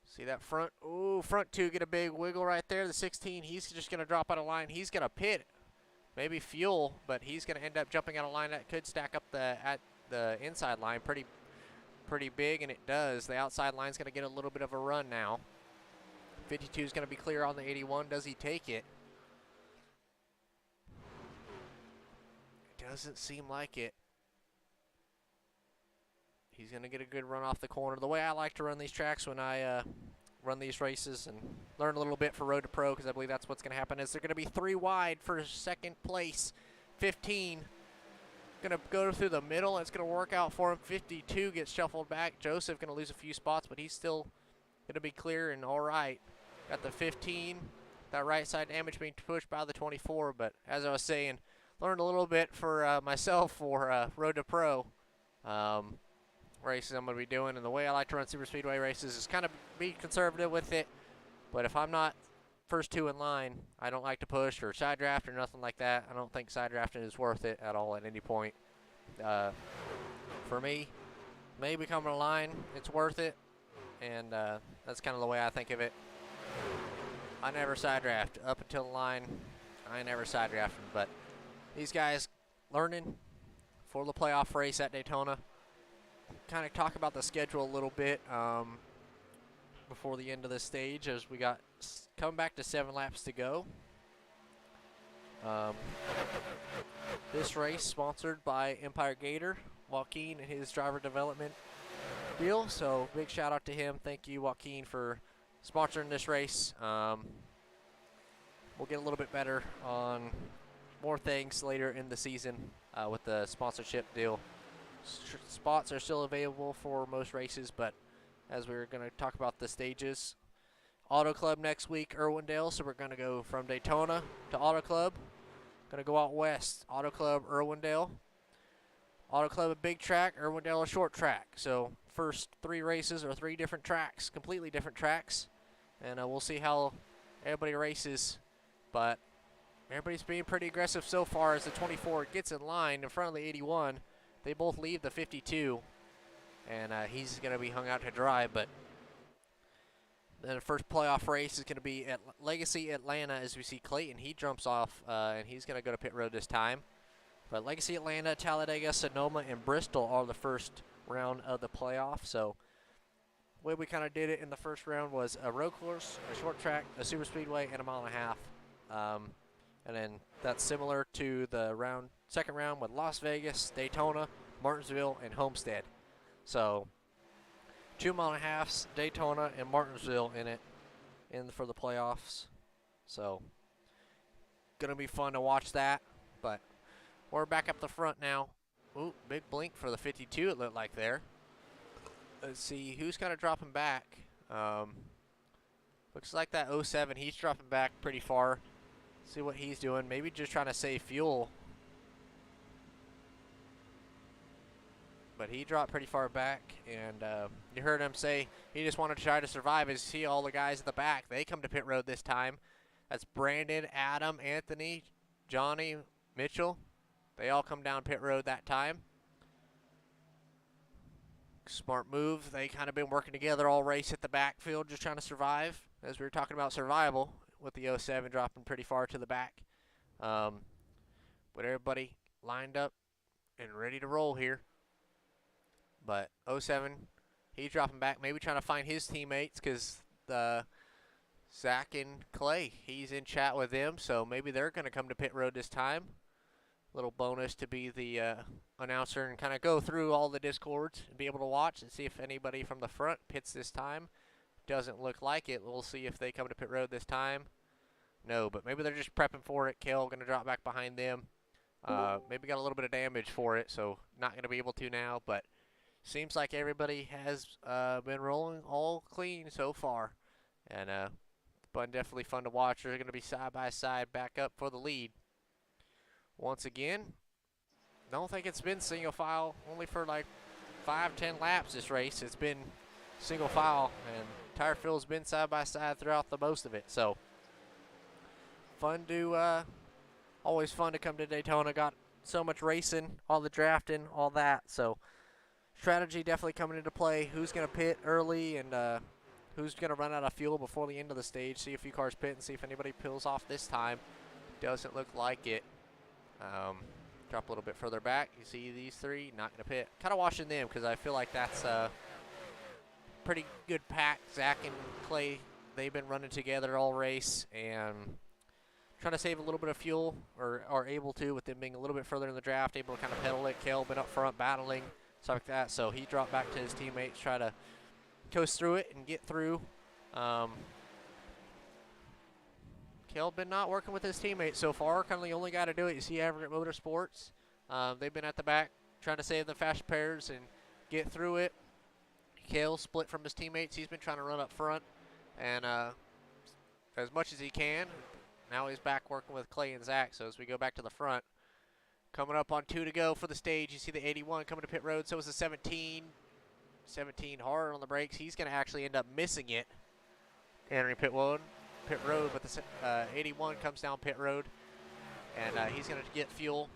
See that front, ooh, front 2 get a big wiggle right there. The 16, he's just going to drop out of line. He's going to pit, maybe fuel, but he's going to end up jumping out of line. That could stack up at the inside line pretty big, and it does. The outside line's going to get a little bit of a run now. 52 is going to be clear on the 81. Does he take it? Doesn't seem like it. He's going to get a good run off the corner. The way I like to run these tracks when I run these races and learn a little bit for Road to Pro, because I believe that's what's going to happen, is they're going to be 3 wide for second place. 15 going to go through the middle. It's going to work out for him. 52 gets shuffled back. Joseph going to lose a few spots, but he's still going to be clear and all right. Got the 15. That right side damage being pushed by the 24, but as I was saying, learned a little bit for myself for Road to Pro. Races I'm going to be doing, and the way I like to run super speedway races is kind of be conservative with it, but if I'm not first 2 in line, I don't like to push or side draft or nothing like that. I don't think side drafting is worth it at all at any point. For me, maybe coming to line, it's worth it, and that's kind of the way I think of it. I never side draft up until the line. I never side drafted, but these guys learning for the playoff race at Daytona. Kind of talk about the schedule a little bit before the end of this stage, as we got come back to 7 laps to go. This race sponsored by Empire Gator, Joaquin and his driver development deal, so big shout out to him. Thank you, Joaquin, for sponsoring this race. We'll get a little bit better on more things later in the season with the sponsorship deal. Spots are still available for most races, but as we're going to talk about the stages, Auto Club next week, Irwindale, so we're going to go from Daytona to Auto Club. Going to go out west, Auto Club, Irwindale. Auto Club a big track, Irwindale a short track. So first 3 races are 3 different tracks, completely different tracks, and we'll see how everybody races, but everybody's being pretty aggressive so far as the 24 gets in line in front of the 81. They both leave the 52, and he's going to be hung out to dry. But then the first playoff race is going to be at Legacy Atlanta, as we see Clayton. He jumps off, and he's going to go to pit road this time. But Legacy Atlanta, Talladega, Sonoma, and Bristol are the first round of the playoff. So the way we kind of did it in the first round was a road course, a short track, a super speedway, and a 1.5 miles. And then that's similar to the second round with Las Vegas, Daytona, Martinsville, and Homestead. So 2.5 miles, Daytona and Martinsville for the playoffs. So gonna be fun to watch that. But we're back up the front now. Ooh, big blink for the 52 it looked like there. Let's see who's kind of dropping back. Looks like that 07, he's dropping back pretty far. See what he's doing. Maybe just trying to save fuel. But he dropped pretty far back, and you heard him say he just wanted to try to survive. As you see all the guys at the back, they come to pit road this time. That's Brandon, Adam, Anthony, Johnny, Mitchell. They all come down pit road that time. Smart move. They kind of been working together all race at the backfield, just trying to survive. As we were talking about survival, with the 07 dropping pretty far to the back. But everybody lined up and ready to roll here. But 07, he's dropping back, maybe trying to find his teammates, because Zach and Clay, he's in chat with them, so maybe they're going to come to pit road this time. Little bonus to be the announcer and kind of go through all the discords and be able to watch and see if anybody from the front pits this time. Doesn't look like it. We'll see if they come to pit road this time. No, but maybe they're just prepping for it. Kale going to drop back behind them. Maybe got a little bit of damage for it, so not going to be able to now, but seems like everybody has been rolling all clean so far. And but definitely fun to watch. They're going to be side by side back up for the lead. Once again, don't think it's been single file. Only for like 5-10 laps this race. It's been single file, and tire field's been side by side throughout the most of it. So fun to always fun to come to Daytona. Got so much racing, all the drafting, all that. So strategy definitely coming into play. Who's going to pit early and who's going to run out of fuel before the end of the stage. See a few cars pit and see if anybody peels off this time. Doesn't look like it. Drop a little bit further back. You see these three not going to pit. Kind of watching them because I feel like that's a pretty good pack. Zach and Clay, they've been running together all race and trying to save a little bit of fuel, or are able to, with them being a little bit further in the draft, able to kind of pedal it. Kel been up front battling, stuff like that. So he dropped back to his teammates, try to coast through it and get through. Kel been not working with his teammates so far. Kind of the only guy to do it. You see Everett Motorsports. They've been at the back trying to save the fast pairs and get through it. Kel split from his teammates. He's been trying to run up front and as much as he can. Now he's back working with Clay and Zach. So as we go back to the front, coming up on 2 to go for the stage. You see the 81 coming to pit road. So is the 17. 17 hard on the brakes. He's going to actually end up missing it. Entering pit road, but the 81 comes down pit road, and he's going to get fuel.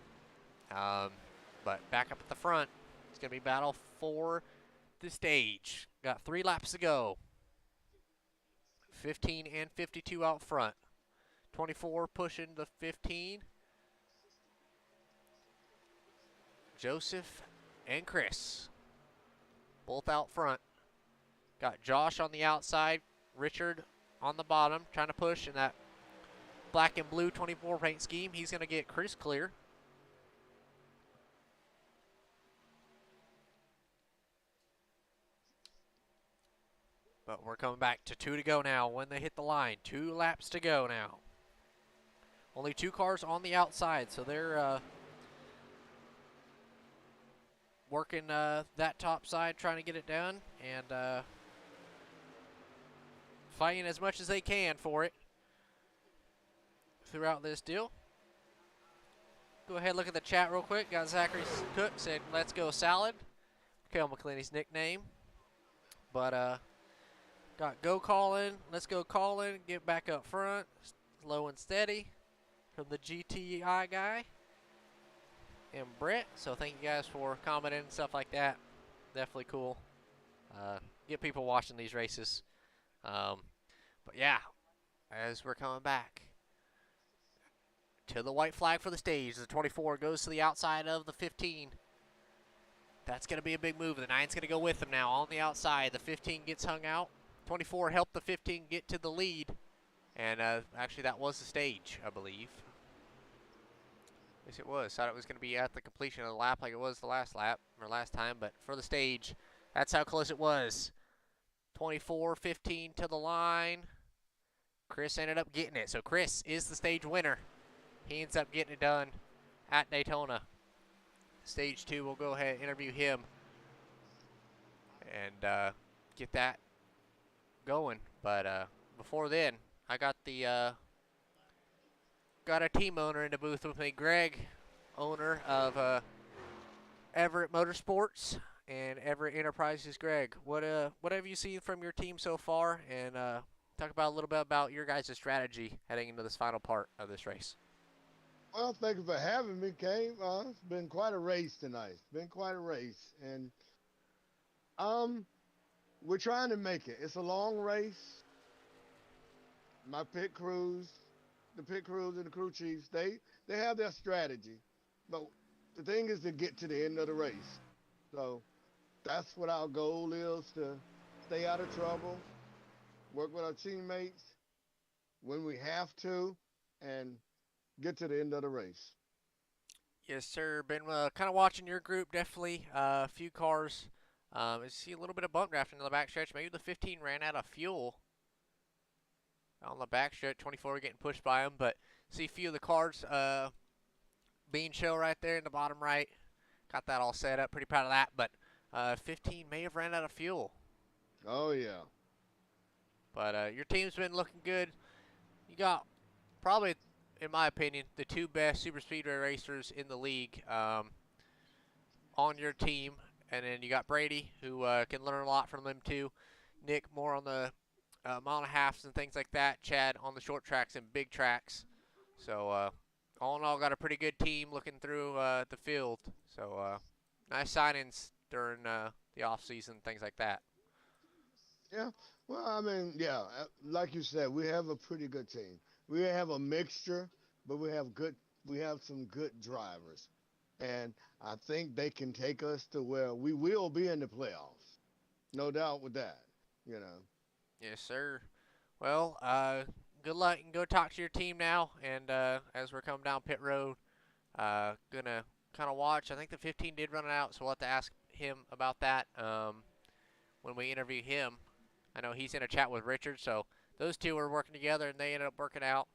But back up at the front, it's going to be battle for the stage. Got 3 laps to go. 15 and 52 out front. 24 pushing the 15. Joseph and Chris, both out front. Got Josh on the outside, Richard on the bottom, trying to push in that black and blue 24 paint scheme. He's going to get Chris clear. But we're coming back to 2 to go now when they hit the line. 2 laps to go now. Only 2 cars on the outside, so they're working that top side, trying to get it done, and fighting as much as they can for it throughout this deal. Go ahead and look at the chat real quick. Got Zachary Cook said, "Let's go salad." Kel McClinney's nickname. But got Go Colin. Let's go Colin. Get back up front. Slow and steady from the GTI guy. And Brett. So thank you guys for commenting and stuff like that. Definitely cool. Get people watching these races. But yeah, as we're coming back to the white flag for the stage, the 24 goes to the outside of the 15. That's going to be a big move. The 9's going to go with them now on the outside. The 15 gets hung out. 24 helped the 15 get to the lead. And actually, that was the stage, I believe. Yes, it was. Thought it was going to be at the completion of the lap like it was the last lap, or last time. But for the stage, that's how close it was. 24, 15 to the line. Chris ended up getting it. So Chris is the stage winner. He ends up getting it done at Daytona. Stage 2, we'll go ahead and interview him and get that going. But before then, I got the got a team owner in the booth with me, Greg, owner of Everett Motorsports and Everett Enterprises. Greg, what have you seen from your team so far? And talk about a little bit about your guys' strategy heading into this final part of this race. Well, thank you for having me, Kane. It's been quite a race tonight. It's been quite a race. And we're trying to make it. It's a long race. My pit crews, the pit crews and the crew chiefs, they have their strategy. But the thing is to get to the end of the race. So that's what our goal is, to stay out of trouble, work with our teammates when we have to, and get to the end of the race. Yes, sir. Been kind of watching your group, definitely. A few cars. I see a little bit of bump drafting in the backstretch. Maybe the 15 ran out of fuel on the backstretch. 24 getting pushed by them, but see a few of the cars being show right there in the bottom right. Got that all set up. Pretty proud of that, but 15 may have ran out of fuel. Oh, yeah. But your team's been looking good. You got probably, in my opinion, the 2 best super speedway racers in the league. on your team, and then you got Brady, who can learn a lot from them too. Nick more on the mile and a halves and things like that. Chad on the short tracks and big tracks. So all in all, got a pretty good team looking through the field. So nice signings during the off season, things like that. Yeah. Well, I mean, yeah, like you said, we have a pretty good team. We have a mixture, but we have some good drivers. And I think they can take us to where we will be in the playoffs. No doubt with that, you know. Yes, sir. Well, good luck and go talk to your team now. And as we're coming down pit road, gonna kind of watch. I think the 15 did run it out, so we'll have to ask him about that when we interview him. I know he's in a chat with Richard, so those two were working together and they ended up working out.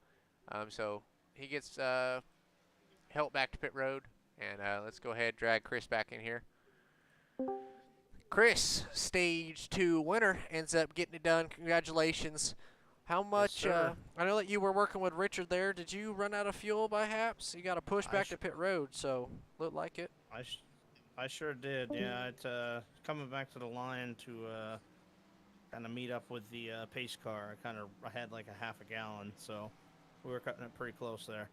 So he gets help back to pit road, and let's go ahead and drag Chris back in here. Chris, stage 2 winner, ends up getting it done. Congratulations. How much, sir. I know that you were working with Richard there. Did you run out of fuel by haps? You got to push back to pit road, so looked like it. I sure did. Yeah, it's coming back to the line to kind of meet up with the pace car. I had like a half a gallon, so we were cutting it pretty close there.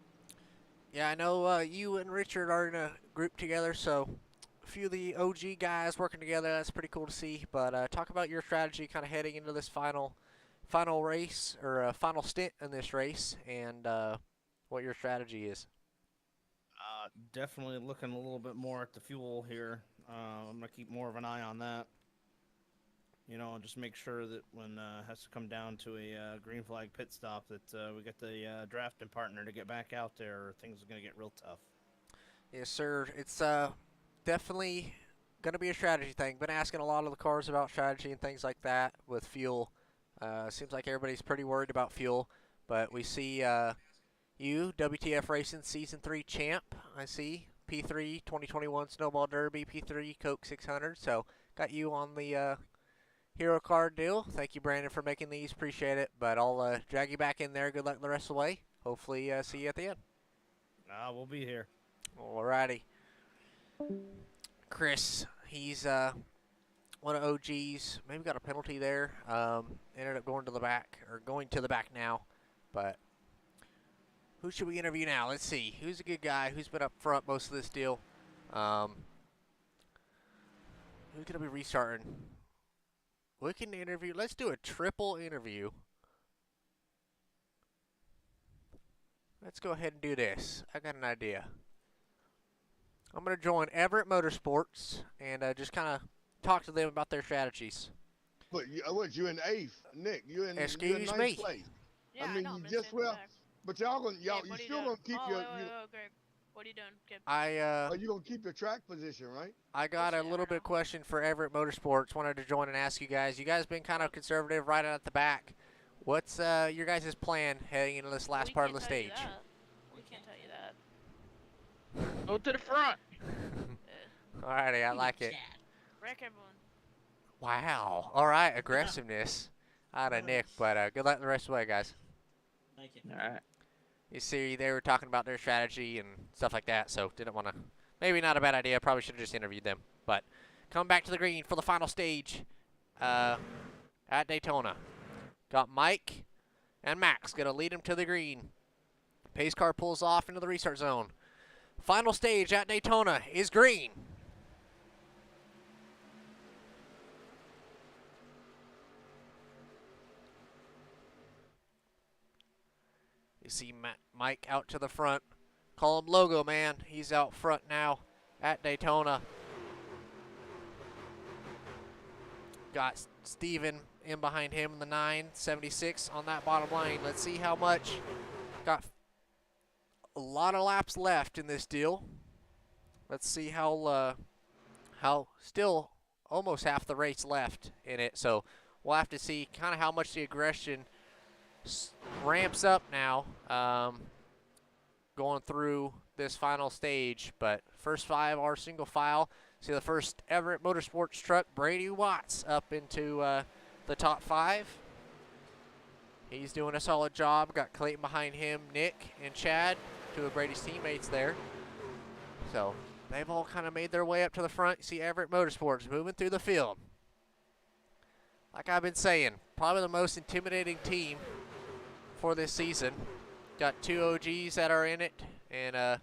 Yeah, I know you and Richard are in a group together, so a few of the OG guys working together. That's pretty cool to see. But talk about your strategy kind of heading into this final race, or final stint in this race, and what your strategy is. Definitely looking a little bit more at the fuel here. I'm gonna keep more of an eye on that. You know, and just make sure that when it has to come down to a green flag pit stop, that we get the drafting partner to get back out there, or things are gonna get real tough. Yes, sir. It's definitely going to be a strategy thing. Been asking a lot of the cars about strategy and things like that with fuel. Seems like everybody's pretty worried about fuel, but we see you, WTF Racing Season 3 champ, I see. P3 2021 Snowball Derby, P3 Coke 600. So got you on the hero card deal. Thank you, Brandon, for making these. Appreciate it. But I'll drag you back in there. Good luck the rest of the way. Hopefully see you at the end. We'll be here. Alrighty. Chris, he's one of OG's. Maybe got a penalty there. Ended up going to the back now. But who should we interview now? Let's see. Who's a good guy? Who's been up front most of this deal? Who's going to be restarting? We can interview. Let's do a triple interview. Let's go ahead and do this. I got an idea. I'm going to join Everett Motorsports and just kind of talk to them about their strategies. But you in eighth, Nick? You in Excuse ninth me. place. Yeah, I mean, know, you I'm just in well, back. but y'all Gabe, you what are still doing? gonna keep oh, your wait, Greg. What are you doing, Gabe? you gonna keep your track position, right? I got a Bullshit, I little don't know. bit question for Everett Motorsports. Wanted to join and ask you guys. You guys been kind of conservative right at the back. What's your guys' plan heading into this last We part of can't the tell you stage? that. We can't tell you that. Go to the front. Alrighty, I like it. Wreck everyone. Wow. All right, aggressiveness out of Nick. But good luck the rest of the way, guys. Thank you. All right. You see, they were talking about their strategy and stuff like that, so didn't want to. Maybe not a bad idea. Probably should have just interviewed them. But come back to the green for the final stage at Daytona. Got Mike and Max going to lead him to the green. Pace car pulls off into the restart zone. Final stage at Daytona is green. You see Mike out to the front. Call him Logo Man. He's out front now at Daytona. Got Steven in behind him in the 976 on that bottom line. Let's see how much. Got a lot of laps left in this deal. Let's see how still almost half the race left in it. So we'll have to see kind of how much the aggression ramps up now going through this final stage. But first 5 are single file. See the first Everett Motorsports truck, Brady Watts, up into the top 5. He's doing a solid job. Got Clayton behind him, Nick and Chad, 2 of Brady's teammates there. So they've all kind of made their way up to the front. You see Everett Motorsports moving through the field. Like I've been saying, probably the most intimidating team for this season. Got 2 OGs that are in it, and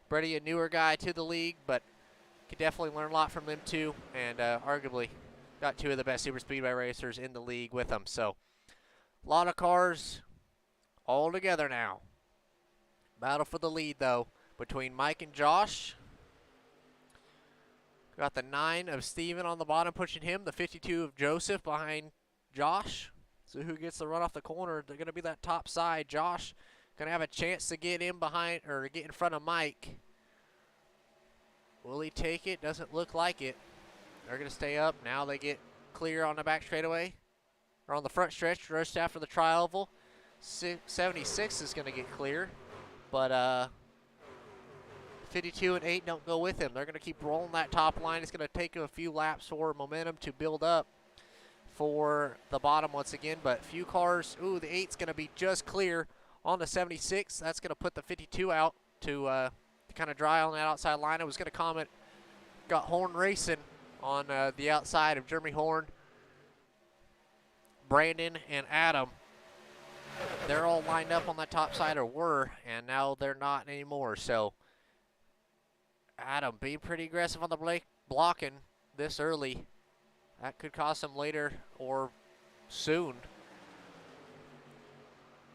Brady, a newer guy to the league, but could definitely learn a lot from them too, and arguably got 2 of the best super speedway racers in the league with them. So a lot of cars all together now. Battle for the lead though between Mike and Josh. Got the 9 of Steven on the bottom pushing him, the 52 of Joseph behind Josh. So who gets the run off the corner? They're going to be that top side. Josh going to have a chance to get in behind or get in front of Mike. Will he take it? Doesn't look like it. They're going to stay up. Now they get clear on the back straightaway. Or on the front stretch, just after the tri-oval. 76 is going to get clear. But 52 and 8 don't go with him. They're going to keep rolling that top line. It's going to take a few laps for momentum to build up for the bottom once again. But few cars. Ooh, the 8's going to be just clear on the 76. That's going to put the 52 out to kind of dry on that outside line. I was going to comment, got Horn Racing on the outside of Jeremy Horn, Brandon, and Adam. They're all lined up on that top side, or were, and now they're not anymore. So Adam being pretty aggressive on the blocking this early. That could cost him later or soon.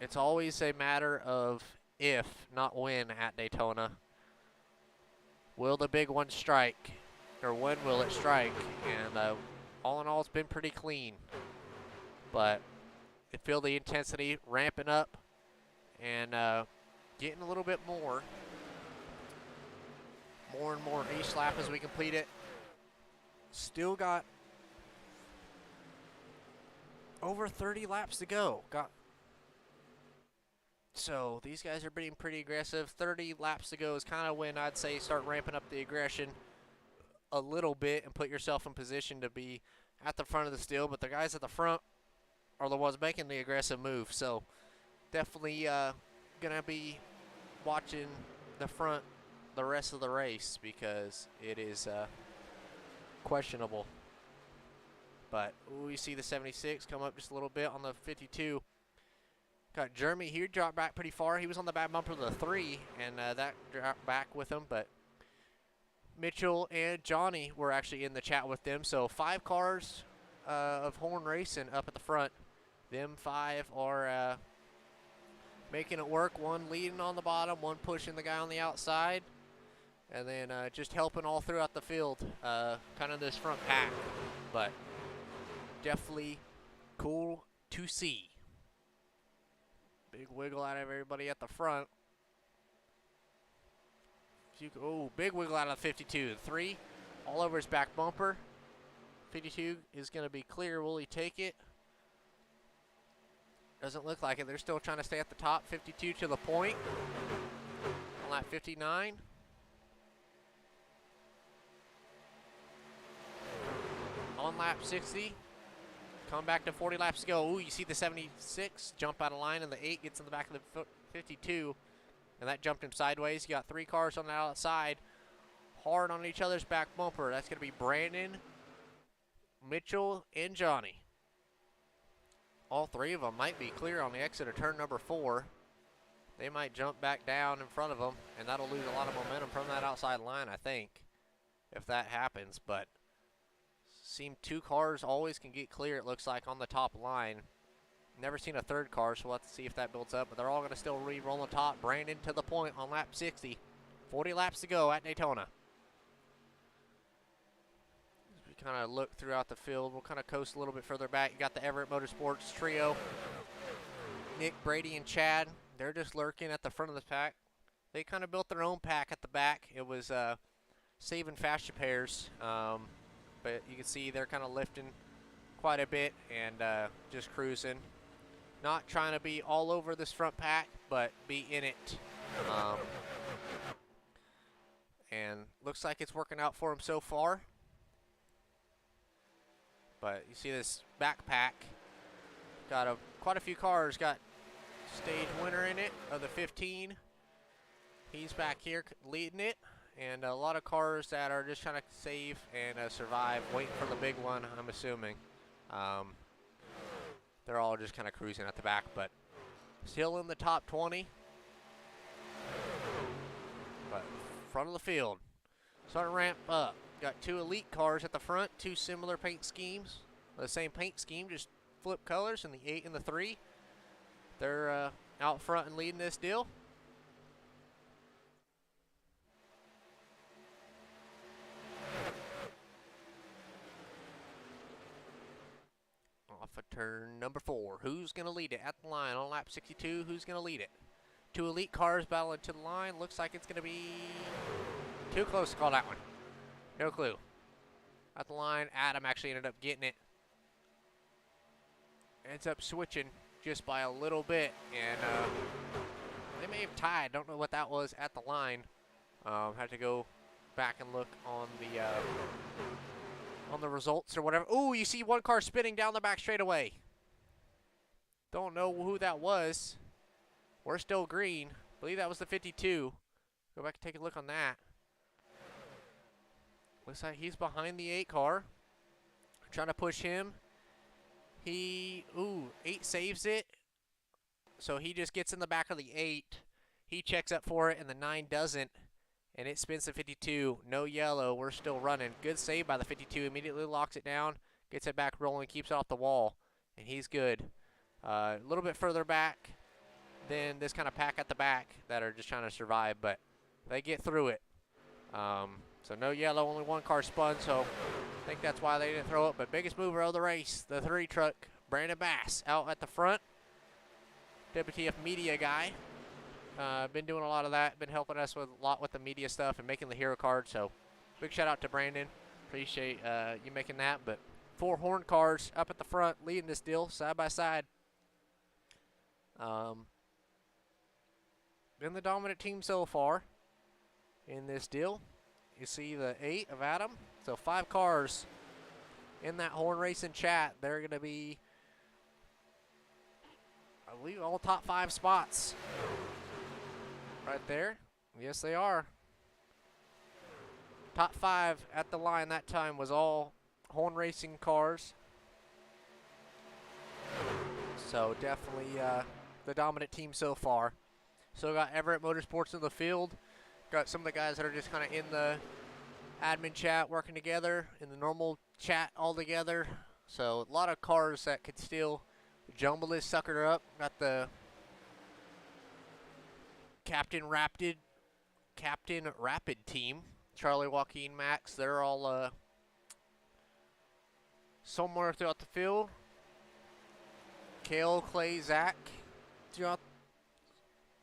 It's always a matter of if, not when, at Daytona. Will the big one strike? Or when will it strike? And all in all, it's been pretty clean. But you feel the intensity ramping up and getting a little bit more. More and more each lap as we complete it. Still got over 30 laps to go. So these guys are being pretty aggressive. 30 laps to go is kind of when I'd say start ramping up the aggression a little bit and put yourself in position to be at the front of the still. But the guys at the front are the ones making the aggressive move. So definitely going to be watching the front the rest of the race because it is questionable. But we see the 76 come up just a little bit on the 52. Got Jeremy here, dropped back pretty far. He was on the back bumper of the 3, and that dropped back with him. But Mitchell and Johnny were actually in the chat with them. So 5 cars of Horn Racing up at the front. Them 5 are making it work. One leading on the bottom, one pushing the guy on the outside. And then just helping all throughout the field, kind of this front pack. But definitely cool to see. Big wiggle out of everybody at the front. Oh, big wiggle out of the 52. 3 all over his back bumper. 52 is going to be clear. Will he take it? Doesn't look like it. They're still trying to stay at the top. 52 to the point. On lap 59. On lap 60. Come back to 40 laps to go. Ooh, you see the 76 jump out of line, and the 8 gets in the back of the 52. And that jumped him sideways. You got 3 cars on the outside. Hard on each other's back bumper. That's going to be Brandon, Mitchell, and Johnny. All 3 of them might be clear on the exit of turn number 4. They might jump back down in front of them, and that'll lose a lot of momentum from that outside line, I think, if that happens. But seem 2 cars always can get clear, it looks like, on the top line. Never seen a 3rd car, so we'll have to see if that builds up. But they're all going to still re-roll on top. Brandon to the point on lap 60. 40 laps to go at Daytona. As we kind of look throughout the field, we'll kind of coast a little bit further back. You got the Everett Motorsports trio. Nick, Brady, and Chad. They're just lurking at the front of the pack. They kind of built their own pack at the back. It was saving fascia pairs. But you can see they're kind of lifting quite a bit and just cruising. Not trying to be all over this front pack, but be in it. And looks like it's working out for them so far. But you see this back pack. Got quite a few cars. Got stage winner in it of the 15. He's back here leading it. and a lot of cars that are just trying to save and survive, waiting for the big one, I'm assuming. They're all just kind of cruising at the back, but still in the top 20. But front of the field, starting to ramp up. Got 2 elite cars at the front, 2 similar paint schemes. The same paint scheme, just flip colors in the 8 and the 3. They're out front and leading this deal. Off of turn number 4. Who's going to lead it at the line on lap 62? Who's going to lead it? 2 elite cars battling to the line. Looks like it's going to be too close to call that one. No clue. At the line, Adam actually ended up getting it. Ends up switching just by a little bit, and they may have tied. Don't know what that was at the line. Had to go back and look on the results or whatever. Ooh, you see one car spinning down the back straightaway. Don't know who that was. We're still green. I believe that was the 52. Go back and take a look on that. Looks like he's behind the 8 car. Trying to push him. 8 saves it. So he just gets in the back of the 8. He checks up for it, and the 9 doesn't. And it spins the 52. No yellow. We're still running. Good save by the 52. Immediately locks it down. Gets it back rolling. Keeps it off the wall. And he's good. A little bit further back than this kind of pack at the back that are just trying to survive. But they get through it. So no yellow. Only 1 car spun. So I think that's why they didn't throw it. But biggest mover of the race, the 3 truck, Brandon Bass, out at the front. WTF media guy. Been doing a lot of that. Been helping us with a lot with the media stuff and making the hero card. So big shout out to Brandon. Appreciate you making that. But 4 horn cars up at the front leading this deal side by side. Been the dominant team so far in this deal. You see the 8 of Adam. So 5 cars in that horn racing chat. They're going to be, I believe, all top 5 spots right there. Yes, they are. Top 5 at the line that time was all horn racing cars. So definitely the dominant team so far. So got Everett Motorsports in the field. Got some of the guys that are just kind of in the admin chat working together, in the normal chat all together. So a lot of cars that could still jumble this sucker up. Got the Captain Rapid team. Charlie, Joaquin, Max. They're all somewhere throughout the field. Kale, Clay, Zach, throughout,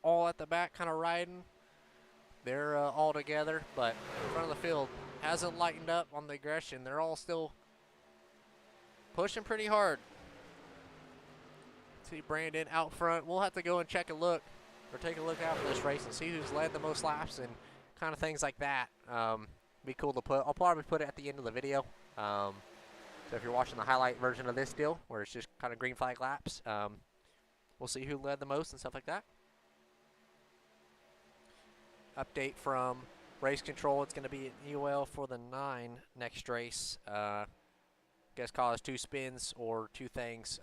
all at the back, kind of riding. They're all together, but in front of the field hasn't lightened up on the aggression. They're all still pushing pretty hard. See Brandon out front. We'll have to go and check a look or take a look after this race and see who's led the most laps and kind of things like that. Be cool to put. I'll probably put it at the end of the video. So if you're watching the highlight version of this deal, where it's just kind of green flag laps, we'll see who led the most and stuff like that. Update from race control. It's going to be an EOL for the 9 next race. Guess cause 2 spins or 2 things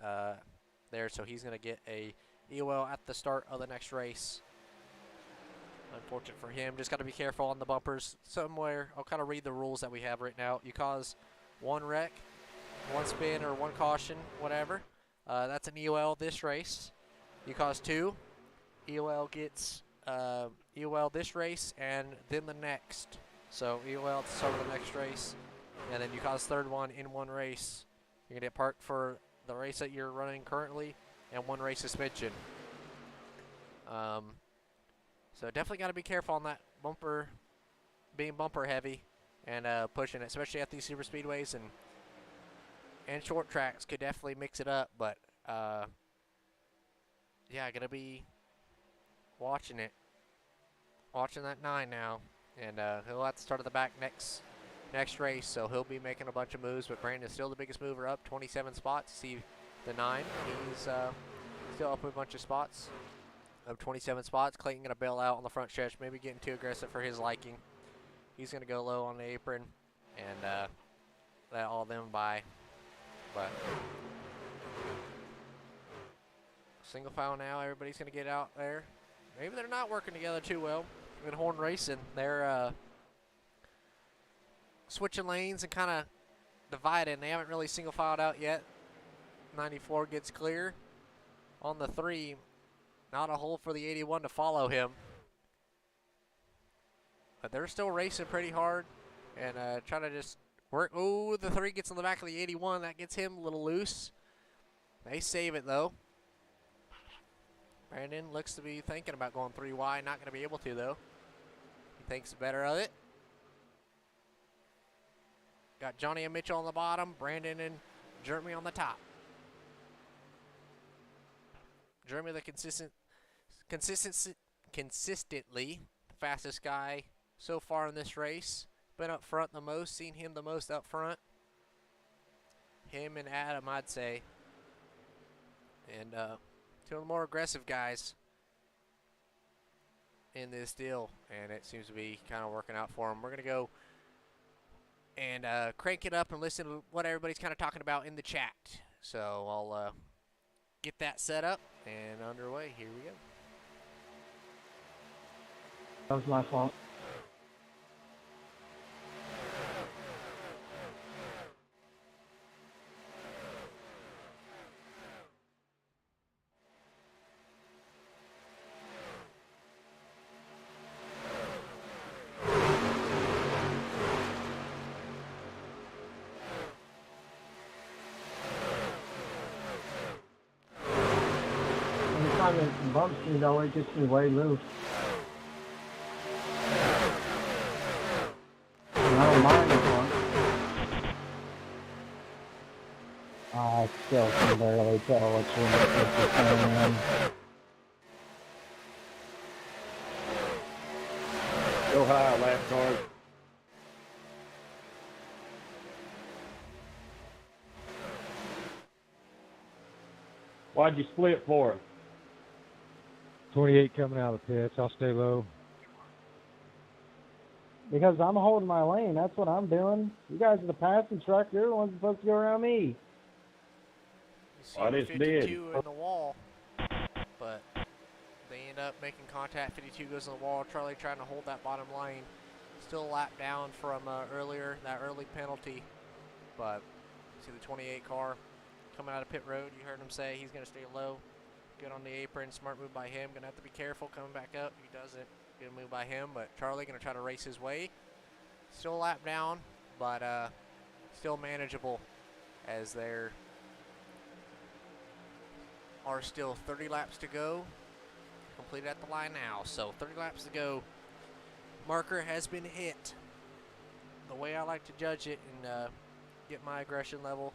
there, so he's going to get a EOL at the start of the next race. Unfortunate for him. Just got to be careful on the bumpers. Somewhere, I'll kind of read the rules that we have right now. You cause 1 wreck, 1 spin, or 1 caution, whatever. That's an EOL this race. You cause 2, EOL gets EOL this race and then the next. So EOL at the start of the next race, and then you cause 3rd one in 1 race. You're gonna get parked for the race that you're running currently and 1 race suspension. So definitely got to be careful on that bumper, being bumper heavy and pushing it, especially at these super speedways and short tracks. Could definitely mix it up, but yeah, gonna be watching it, watching that 9 now, and he'll have to start at the back next race, so he'll be making a bunch of moves. But Brandon's still the biggest mover up, 27 spots. See the 9, he's still up a bunch of spots. Of 27 spots. Clayton gonna bail out on the front stretch, maybe getting too aggressive for his liking. he's going to go low on the apron and let all them by. But single file now, everybody's going to get out there. Maybe they're not working together too well. With Horn Racing, they're switching lanes and kind of dividing. They haven't really single filed out yet. 94 gets clear on the 3. Not a hole for the 81 to follow him. But they're still racing pretty hard and trying to just work. Oh, the 3 gets on the back of the 81. That gets him a little loose. They save it, though. Brandon looks to be thinking about going 3 wide. Not going to be able to, though. He thinks better of it. Got Johnny and Mitchell on the bottom. Brandon and Jeremy on the top. Jeremy, the consistently fastest guy so far in this race. Been up front the most, seen him the most up front. Him and Adam, I'd say. And two of the more aggressive guys in this deal. And it seems to be kind of working out for them. We're going to go and crank it up and listen to what everybody's kind of talking about in the chat. So I'll get that set up and underway. Here we go. That was my fault. Anytime it bumps me though, it gets me way loose. I don't mind it one. I still can barely tell what you're saying. Go high, last card. Why'd you split for it? 28 coming out of the pits. I'll stay low. Because I'm holding my lane. That's what I'm doing. You guys are the passing truck. You're the ones supposed to go around me. You see I just 52 in the wall, but they end up making contact. 52 goes in the wall. Charlie trying to hold that bottom lane. Still a lap down from earlier, that early penalty. But see the 28 car coming out of pit road. You heard him say he's going to stay low. Good on the apron. Smart move by him. Going to have to be careful coming back up. He doesn't. Good move by him, but Charlie going to try to race his way. Still a lap down, but still manageable as there are still 30 laps to go. Completed at the line now, so 30 laps to go. Marker has been hit. The way I like to judge it and get my aggression level,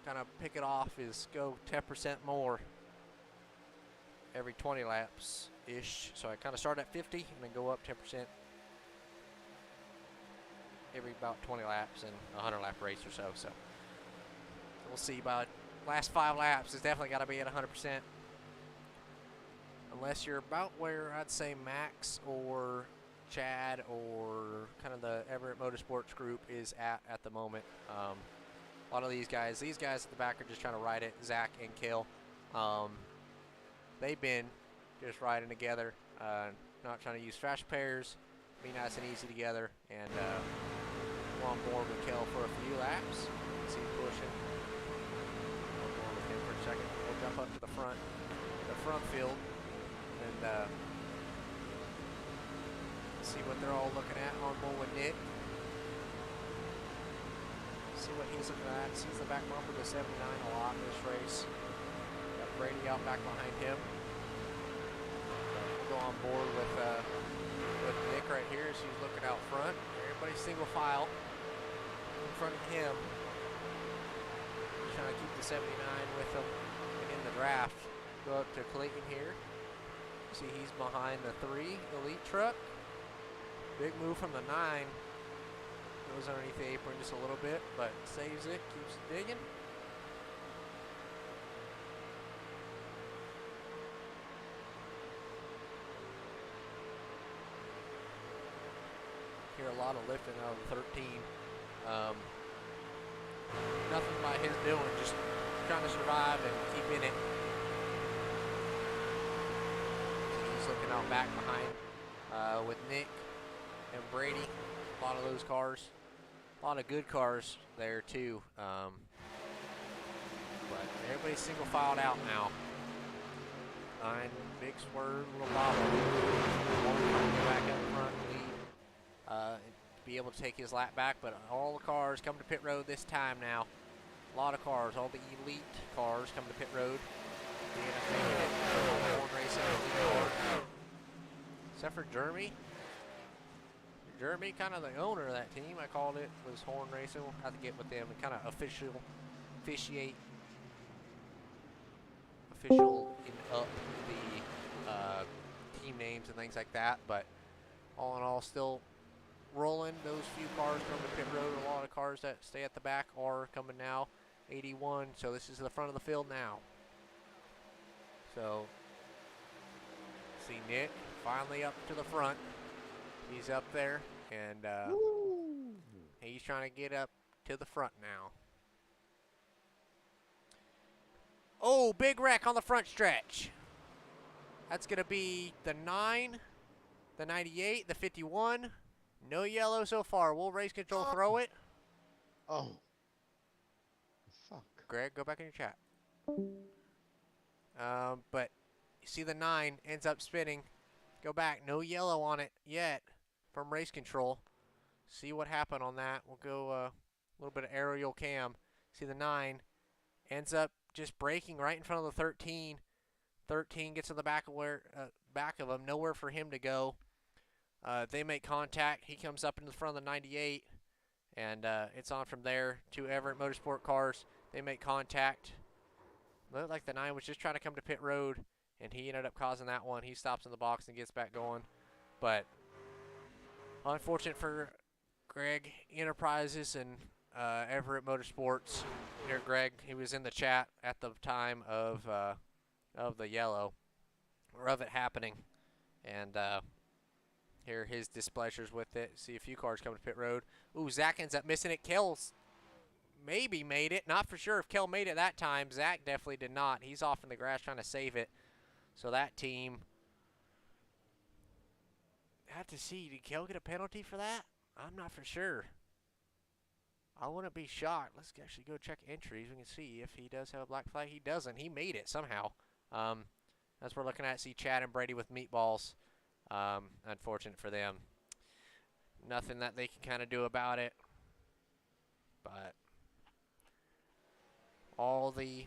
kind of pick it off, is go 10% more every 20 laps ish. So I kind of start at 50 and then go up 10% every about 20 laps in a 100 lap race or so. So we'll see. By last 5 laps, it's definitely got to be at 100%. Unless you're about where I'd say Max or Chad or kind of the Everett Motorsports group is at the moment. A lot of these guys at the back are just trying to ride it. Zach and Kale. They've been just riding together, not trying to use fast pairs, be nice and easy together, and go on board with Kel for a few laps. See him pushing. On board with him for a second. We'll jump up to the front field, and see what they're all looking at. On board with Nick. See what he's looking at. Sees the back bumper to 79 a lot in this race. Got Brady out back behind him. We'll go on board with Nick right here as he's looking out front. Everybody's single file in front of him. He's trying to keep the 79 with him and in the draft. Go up to Clayton here. See he's behind the 3 Elite truck. Big move from the 9. Goes underneath the apron just a little bit, but saves it, keeps digging. Hear a lot of lifting out of the 13. Nothing by his doing, just trying to survive and keep in it. He's looking out back behind with Nick and Brady. A lot of those cars. A lot of good cars there too. But everybody's single filed out now. 9, big swerve, little bobble. Only trying to go back up front and lead. Be able to take his lap back, but all the cars come to pit road this time now. A lot of cars, all the elite cars come to pit road. DNF making it. Horn racing, elite car. Except for Jeremy. Jeremy, kind of the owner of that team, I called it, was Horn Racing. We'll have to get with them and kind of officiate up the team names and things like that. But all in all, still rolling. Those few cars come to pit road. A lot of cars that stay at the back are coming now. 81. So this is the front of the field now. So see Nick finally up to the front. He's up there, and he's trying to get up to the front now. Oh, big wreck on the front stretch. That's going to be the 9, the 98, the 51. No yellow so far. Will race control throw it? Oh. Fuck. Greg, go back in your chat. But you see the 9 ends up spinning. Go back. No yellow on it yet from race control. See what happened on that. We'll go a little bit of aerial cam. See the 9 ends up just braking right in front of the 13. 13 gets to the back of him. Nowhere for him to go. They make contact. He comes up into the front of the 98. And it's on from there. 2 Everett Motorsport cars. They make contact. Looked like the 9 was just trying to come to pit road. And he ended up causing that one. He stops in the box and gets back going. But unfortunate for Greg Enterprises and Everett Motorsports. Here, Greg, he was in the chat at the time of the yellow, or of it happening. And here his displeasures with it. See a few cars coming to pit road. Ooh, Zach ends up missing it. Kell's maybe made it. Not for sure if Kell made it that time. Zach definitely did not. He's off in the grass trying to save it. So that team, have to see, did Kell get a penalty for that? I'm not for sure. I wouldn't be shocked. Let's actually go check entries. We can see if he does have a black flag. He doesn't. He made it somehow. That's what we're looking at. See Chad and Brady with meatballs. Unfortunate for them. Nothing that they can kind of do about it. But all the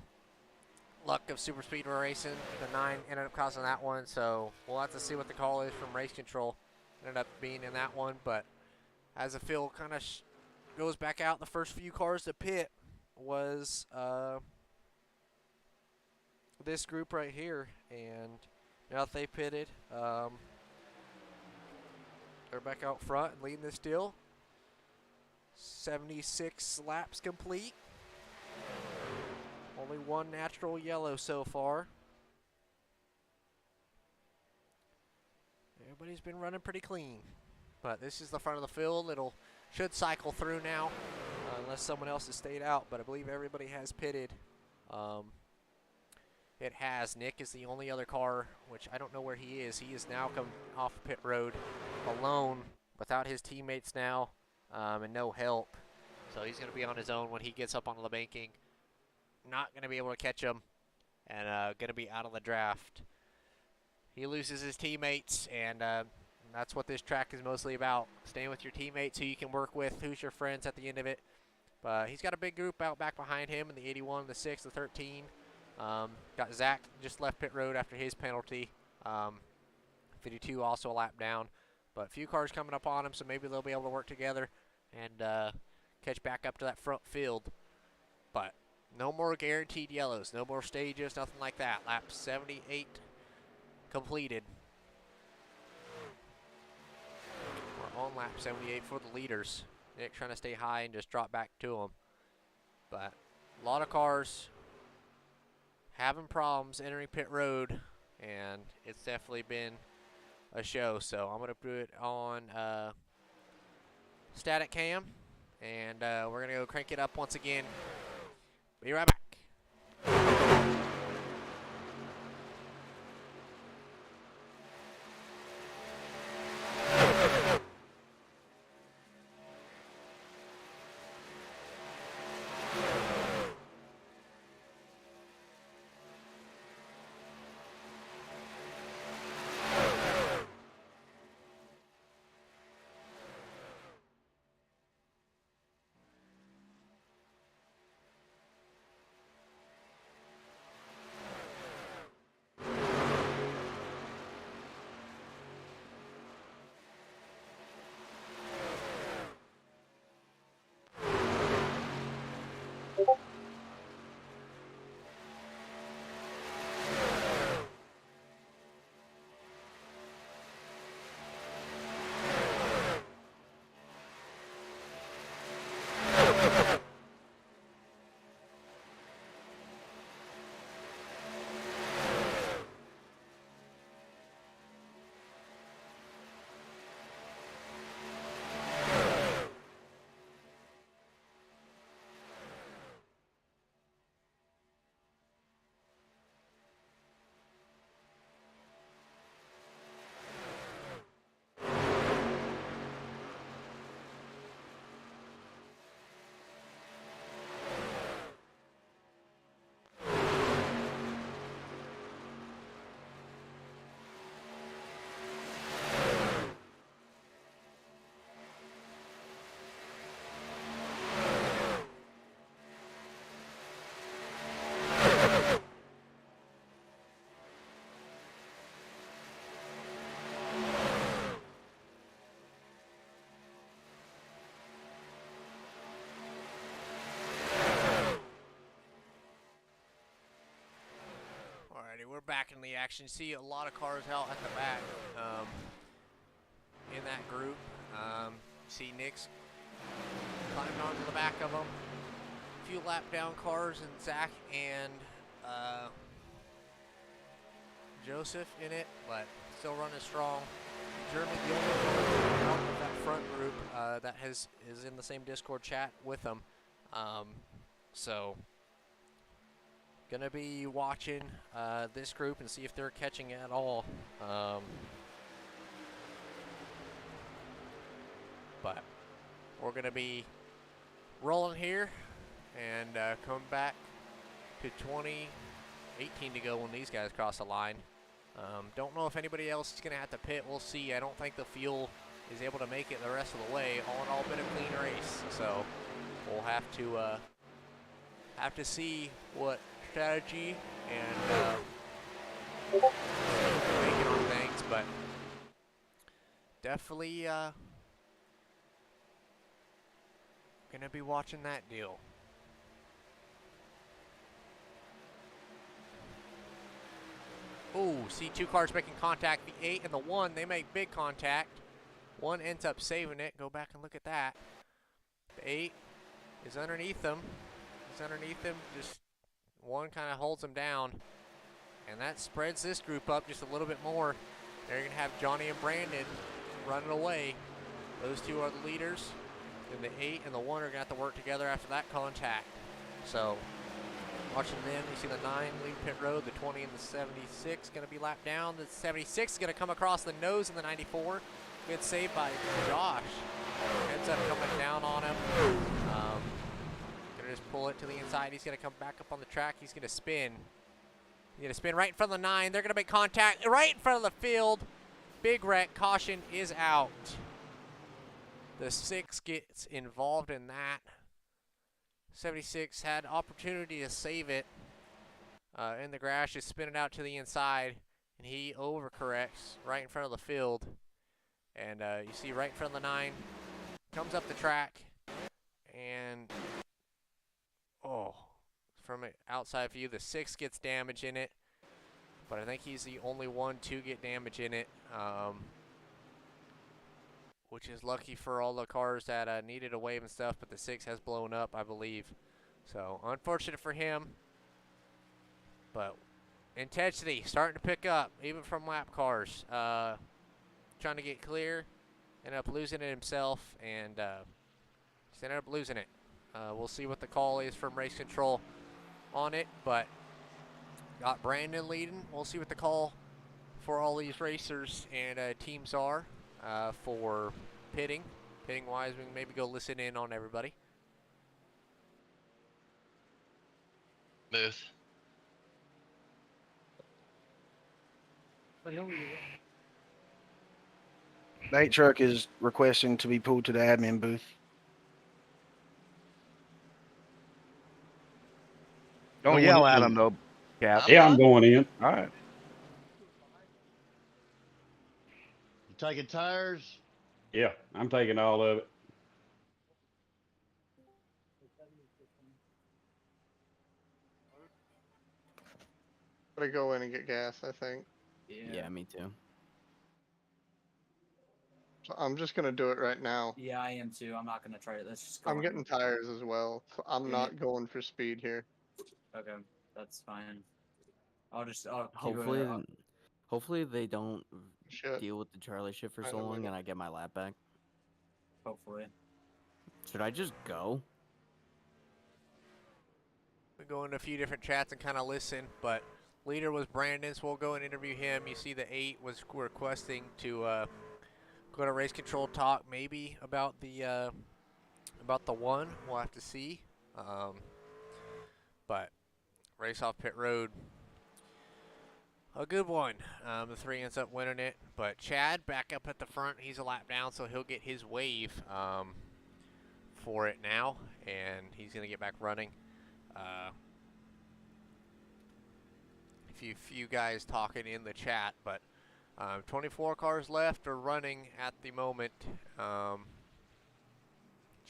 luck of super speedway racing. The 9 ended up causing that one, so we'll have to see what the call is from race control. Ended up being in that one, but as the field kind of goes back out, the first few cars to pit was this group right here, and now that they pitted, they're back out front and leading this deal. 76 laps complete. Only 1 natural yellow so far. Everybody's been running pretty clean. But this is the front of the field. Should cycle through now, unless someone else has stayed out. But I believe everybody has pitted. It has. Nick is the only other car, which I don't know where he is. He is now come off pit road alone, without his teammates now, and no help. So he's going to be on his own when he gets up onto the banking. Not going to be able to catch him, and going to be out of the draft. He loses his teammates, and that's what this track is mostly about. Staying with your teammates who you can work with, who's your friends at the end of it. But he's got a big group out back behind him in the 81, the 6, the 13. Got Zach just left pit road after his penalty. 52 also a lap down. But a few cars coming up on him, so maybe they'll be able to work together and catch back up to that front field. But no more guaranteed yellows, no more stages, nothing like that. Lap 78 completed. We're on lap 78 for the leaders. Nick trying to stay high and just drop back to them. But a lot of cars having problems entering pit road, and it's definitely been a show. So I'm going to put it on static cam, and we're gonna go crank it up once again. Be right back. Alrighty, we're back in the action. See a lot of cars out at the back in that group. See Nick's climbing onto the back of them. A few lap down cars, and Zach and Joseph in it, but still running strong. Jeremy, the only one out of that front group that is in the same Discord chat with them. So gonna be watching this group and see if they're catching at all. But we're gonna be rolling here and come back to 2018 to go when these guys cross the line. Don't know if anybody else is gonna have to pit. We'll see. I don't think the fuel is able to make it the rest of the way. All in all, been a clean race, so we'll have to see what strategy and making on things, but definitely gonna be watching that deal. Oh, see two cars making contact. The 8 and the 1, they make big contact. 1 ends up saving it. Go back and look at that. The 8 is underneath them. He's underneath them. Just 1 kind of holds him down. And that spreads this group up just a little bit more. They're going to have Johnny and Brandon running away. Those two are the leaders. And the 8 and the 1 are going to have to work together after that contact. So, watching them, you see the 9 lead pit road, the 20 and the 76 going to be lapped down. The 76 is going to come across the nose in the 94. Good save by Josh. Ends up coming down on him. Gonna just pull it to the inside. He's gonna come back up on the track. He's gonna spin. He's gonna spin right in front of the 9. They're gonna make contact right in front of the field. Big wreck. Caution is out. The 6 gets involved in that. 76 had opportunity to save it in the grass, just spin it out to the inside, and he overcorrects right in front of the field. And you see right in front of the 9, comes up the track, and from an outside view, the 6 gets damage in it, but I think he's the only one to get damage in it, which is lucky for all the cars that needed a wave and stuff, but the 6 has blown up, I believe. So, unfortunate for him, but intensity starting to pick up, even from lap cars. Trying to get clear, ended up losing it himself, and just ended up losing it. We'll see what the call is from race control on it, but got Brandon leading. We'll see what the call for all these racers and teams are for pitting. Pitting wise, we can maybe go listen in on everybody. Booth. The 8 truck is requesting to be pulled to the admin booth. Don't Going yell at in. him though, Cap. I'm Yeah, not. I'm going in. All right. You taking tires? Yeah, I'm taking all of it. Gotta go in and get gas, I think. Yeah, me too. So I'm just gonna do it right now. Yeah, I am too. I'm not gonna try it. Let's just go. I'm getting tires as well. So I'm Doing not it. going for speed here. Okay, that's fine. I'll keep Hopefully, it. hopefully they don't Shit. deal with the Charlie shift for Wait so a long minute. and I get my lap back. Hopefully. Should I just go? We go into a few different chats and kind of listen, but leader was Brandon, so we'll go and interview him. You see the 8 was requesting to go to race control talk maybe about the 1. We'll have to see. But race off pit road, a good one. The 3 ends up winning it, but Chad back up at the front. He's a lap down, so he'll get his wave for it now, and he's gonna get back running. Few guys talking in the chat, but 24 cars left or running at the moment.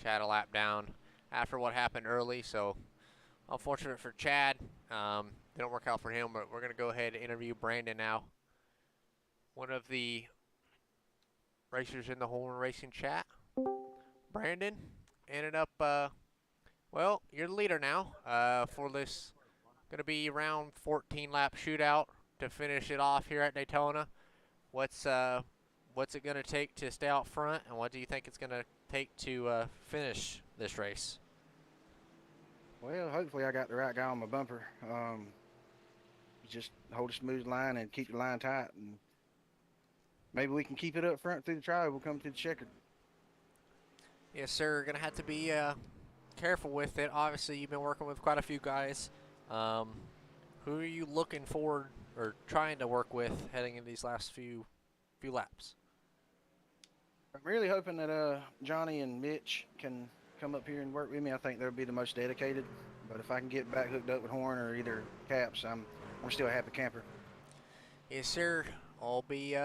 Chad a lap down after what happened early, so unfortunate for Chad. Didn't work out for him, but we're going to go ahead and interview Brandon now. One of the racers in the Horn Racing chat. Brandon ended up, well, you're the leader now for this. Going to be around 14 lap shootout to finish it off here at Daytona. What's it going to take to stay out front, and what do you think it's going to take to finish race? Well, hopefully I got the right guy on my bumper. Just hold a smooth line and keep the line tight, and maybe we can keep it up front through the trial. We'll come to the checker. Yes, sir. Going to have to be careful with it. Obviously, you've been working with quite a few guys. Who are you looking forward or trying to work with heading into these last few laps? I'm really hoping that Johnny and Mitch can come up here and work with me. I think they'll be the most dedicated. But if I can get back hooked up with Horn or either Caps, I'm still a happy camper. Yes, sir. We'll be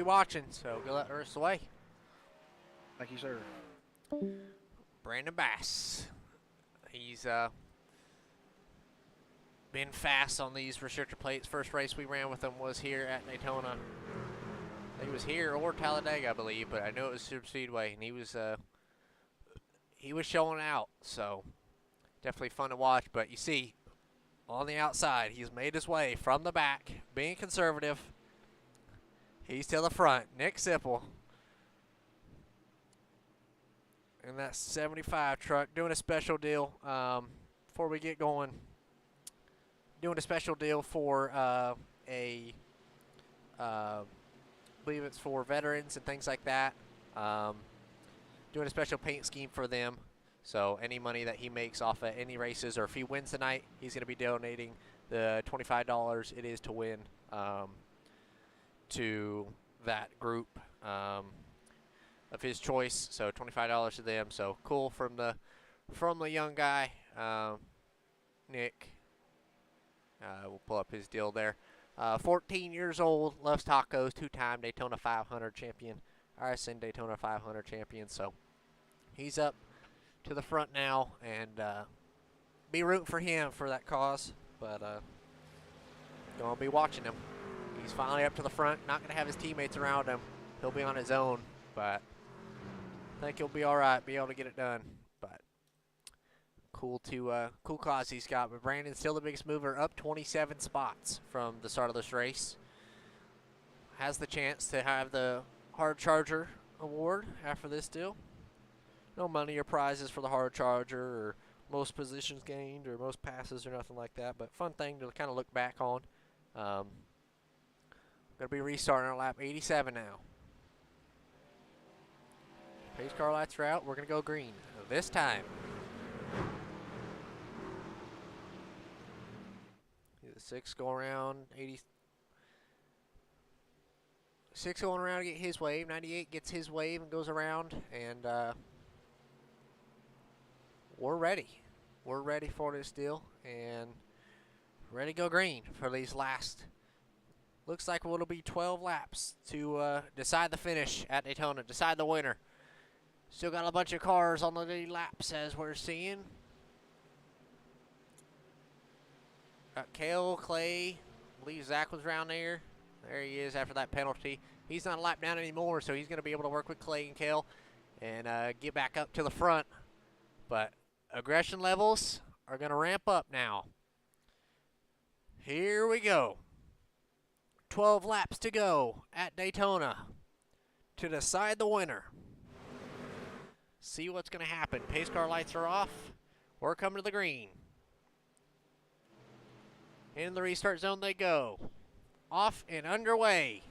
watching. So go let the rest away. Thank you, sir. Brandon Bass. He's been fast on these restrictor plates. First race we ran with him was here at Daytona. I think it was here or Talladega, I believe, but I know it was Super Speedway, and he was showing out. So definitely fun to watch. But you see, on the outside, he's made his way from the back, being conservative. He's to the front. Nick Sipple in that 75 truck doing a special deal before we get going. Doing a special deal for I believe it's for veterans and things like that. Doing a special paint scheme for them. So any money that he makes off of any races, or if he wins tonight, he's going to be donating the $25 it is to win to that group of his choice. So $25 to them. So cool from the young guy, Nick. We'll pull up his deal there. 14 years old, loves tacos, 2-time Daytona 500 champion, IRacing Daytona 500 champion. So he's up to the front now, and be rooting for him for that cause. But gonna be watching him. He's finally up to the front. Not gonna have his teammates around him. He'll be on his own, but I think he'll be all right. Be able to get it done. But cool cause he's got. But Brandon's still the biggest mover, up 27 spots from the start of this race. Has the chance to have the hard charger award after this deal. No money or prizes for the hard charger or most positions gained or most passes or nothing like that, but fun thing to kind of look back on. Going to be restarting on lap 87 now. Pace car lights are out. We're going to go green this time. The 6 go around 80. 6 going around to get his wave. 98 gets his wave and goes around, and we're ready. We're ready for this deal and ready to go green for these last. Looks like it'll be 12 laps to decide the finish at Daytona, decide the winner. Still got a bunch of cars on the lead laps as we're seeing. Got Kale, Clay, I believe Zach was around there. There he is after that penalty. He's not a lap down anymore, so he's going to be able to work with Clay and Kale and get back up to the front. But aggression levels are going to ramp up now. Here we go. 12 laps to go at Daytona to decide the winner. See what's going to happen. Pace car lights are off. We're coming to the green. In the restart zone they go. Off and underway.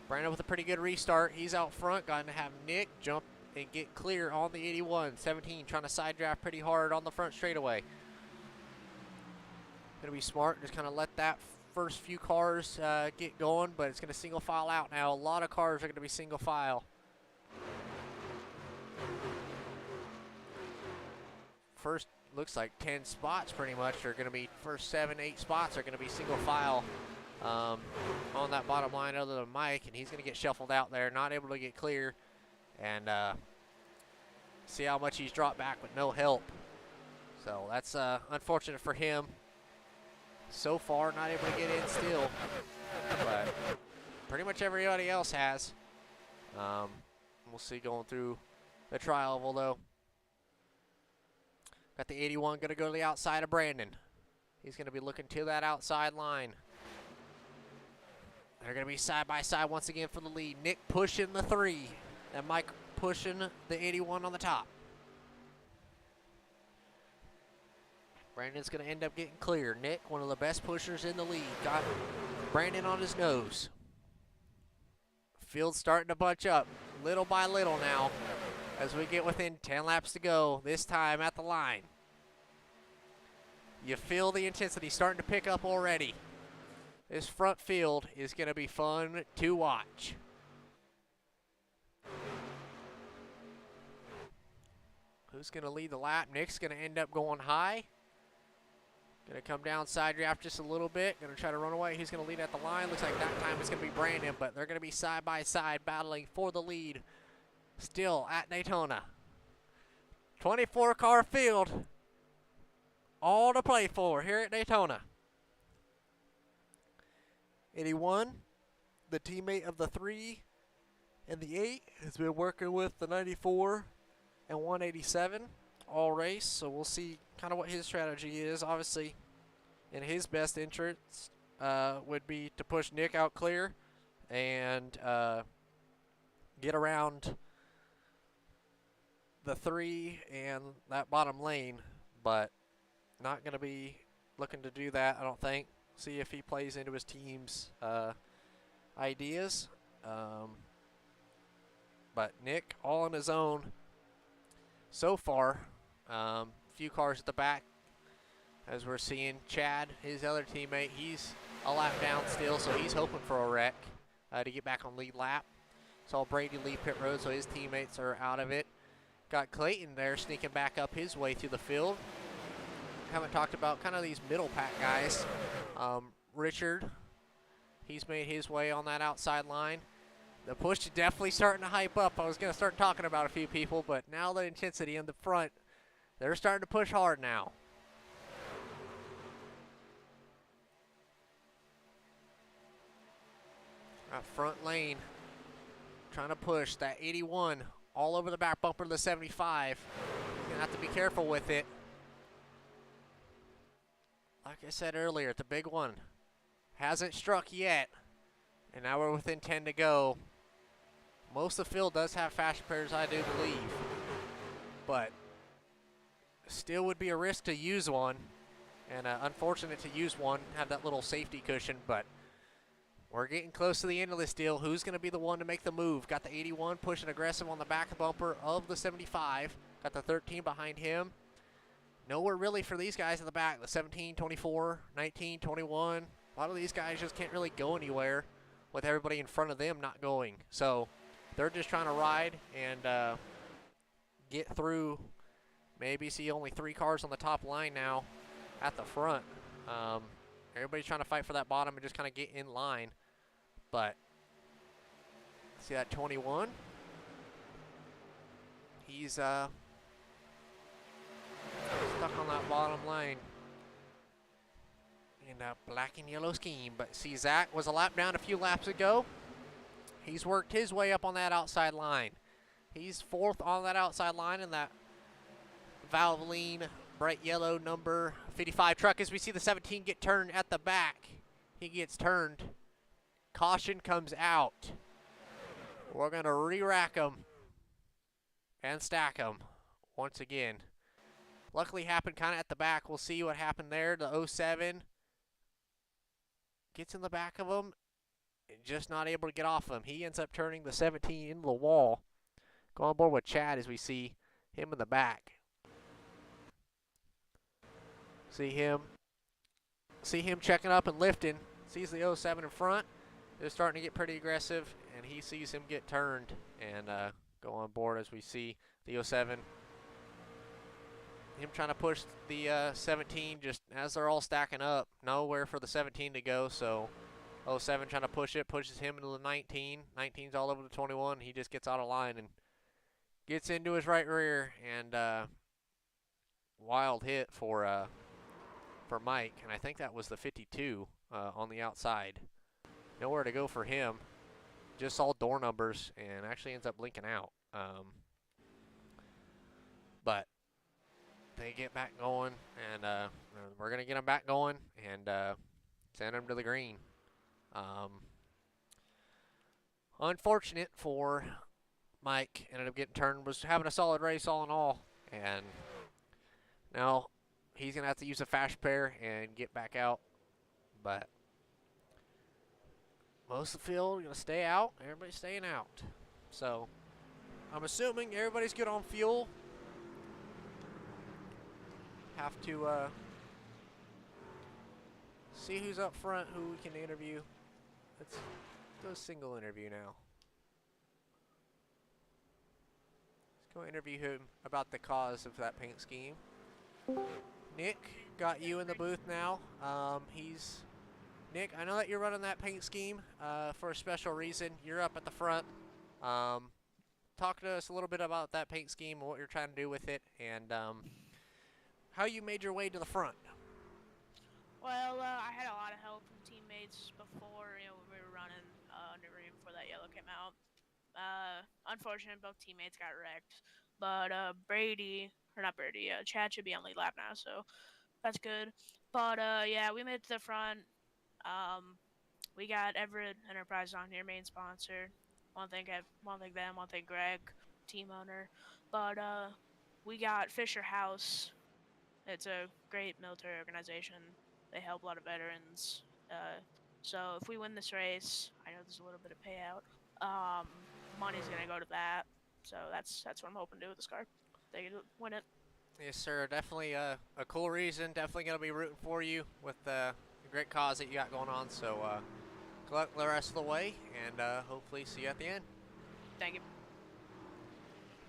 Brandon with a pretty good restart. He's out front. Got to have Nick jump and get clear on the 81. 17 trying to side draft pretty hard on the front straightaway. Going to be smart. Just kind of let that first few cars get going, but it's going to single file out now. A lot of cars are going to be single file. First, looks like 10 spots pretty much are going to be, first 7, 8 spots are going to be single file on that bottom line other than Mike, and he's going to get shuffled out there, not able to get clear, and see how much he's dropped back with no help. So that's unfortunate for him. So far, not able to get in still, but pretty much everybody else has. We'll see going through the trial oval though. Got the 81 going to go to the outside of Brandon. He's going to be looking to that outside line. They're going to be side by side once again for the lead. Nick pushing the 3, and Mike pushing the 81 on the top. Brandon's going to end up getting clear. Nick, one of the best pushers in the league, got Brandon on his nose. Field's starting to bunch up little by little now as we get within 10 laps to go, this time at the line. You feel the intensity starting to pick up already. This front field is going to be fun to watch. Who's going to lead the lap? Nick's going to end up going high. Going to come down side draft just a little bit. Going to try to run away. He's going to lead at the line. Looks like that time it's going to be Brandon, but they're going to be side by side battling for the lead. Still at Daytona. 24-car field. All to play for here at Daytona. 81, the teammate of the 3 and the 8, has been working with the 94 and 187 all race. So we'll see kind of what his strategy is. Obviously, in his best interest would be to push Nick out clear and get around the 3 and that bottom lane, but not going to be looking to do that, I don't think. See if he plays into his team's ideas. But Nick all on his own so far. Few cars at the back as we're seeing Chad, his other teammate, he's a lap down still, so he's hoping for a wreck to get back on lead lap. Saw Brady leave pit road, so his teammates are out of it. Got Clayton there sneaking back up his way through the field. Haven't talked about kind of these middle pack guys. Richard, he's made his way on that outside line. The push is definitely starting to hype up. I was going to start talking about a few people, but now the intensity in the front, they're starting to push hard now. That front lane, trying to push that 81 all over the back bumper of the 75. Going to have to be careful with it. Like I said earlier, the big one hasn't struck yet. And now we're within 10 to go. Most of the field does have fast pairs, I do believe, but still would be a risk to use one, and unfortunate to use one, have that little safety cushion, but we're getting close to the end of this deal. Who's going to be the one to make the move? Got the 81 pushing aggressive on the back bumper of the 75. Got the 13 behind him. Nowhere really for these guys in the back. The 17, 24, 19, 21. A lot of these guys just can't really go anywhere with everybody in front of them not going. So they're just trying to ride and get through. Maybe see only 3 cars on the top line now at the front. Everybody's trying to fight for that bottom and just kind of get in line. But see that 21? He's stuck on that bottom lane in a black and yellow scheme. But see, Zach was a lap down a few laps ago. He's worked his way up on that outside line. He's 4th on that outside line in that Valvoline bright yellow number 55 truck. As we see the 17 get turned at the back, he gets turned. Caution comes out. We're going to re-rack him and stack him once again. Luckily happened kind of at the back. We'll see what happened there. The 07 gets in the back of him and just not able to get off him. He ends up turning the 17 into the wall. Go on board with Chad as we see him in the back. See him checking up and lifting. Sees the 07 in front. They're starting to get pretty aggressive, and he sees him get turned and go on board as we see the 07. Him trying to push the 17 just as they're all stacking up. Nowhere for the 17 to go, so 07 trying to push it, pushes him into the 19. 19's all over the 21. He just gets out of line and gets into his right rear, and wild hit for Mike, and I think that was the 52 on the outside. Nowhere to go for him. Just saw door numbers and actually ends up blinking out. But they get back going, and we're going to get them back going and send them to the green. Unfortunate for Mike. Ended up getting turned. Was having a solid race all in all. And now he's going to have to use a fast pair and get back out. But most of the field going to stay out. Everybody's staying out. So I'm assuming everybody's good on fuel. Have to see who's up front, who we can interview. Let's do a single interview now. Let's go interview him about the cause of that paint scheme. Nick, got you in the booth now. Nick, I know that you're running that paint scheme for a special reason. You're up at the front. Talk to us a little bit about that paint scheme and what you're trying to do with it, and how you made your way to the front. Well, I had a lot of help from teammates before, when we were running undergreen before that yellow came out. Unfortunately, both teammates got wrecked, but Chad should be on lead lap now, so that's good. But yeah, we made it to the front. We got Everett Enterprise on here, main sponsor. One thing them, one thing Greg, team owner. But we got Fisher House. It's a great military organization. They help a lot of veterans. So if we win this race, I know there's a little bit of payout. Money's gonna go to that. So that's what I'm hoping to do with this car. They win it. Yes, sir. Definitely a cool reason. Definitely going to be rooting for you with the great cause that you got going on. So good luck the rest of the way, and hopefully see you at the end. Thank you.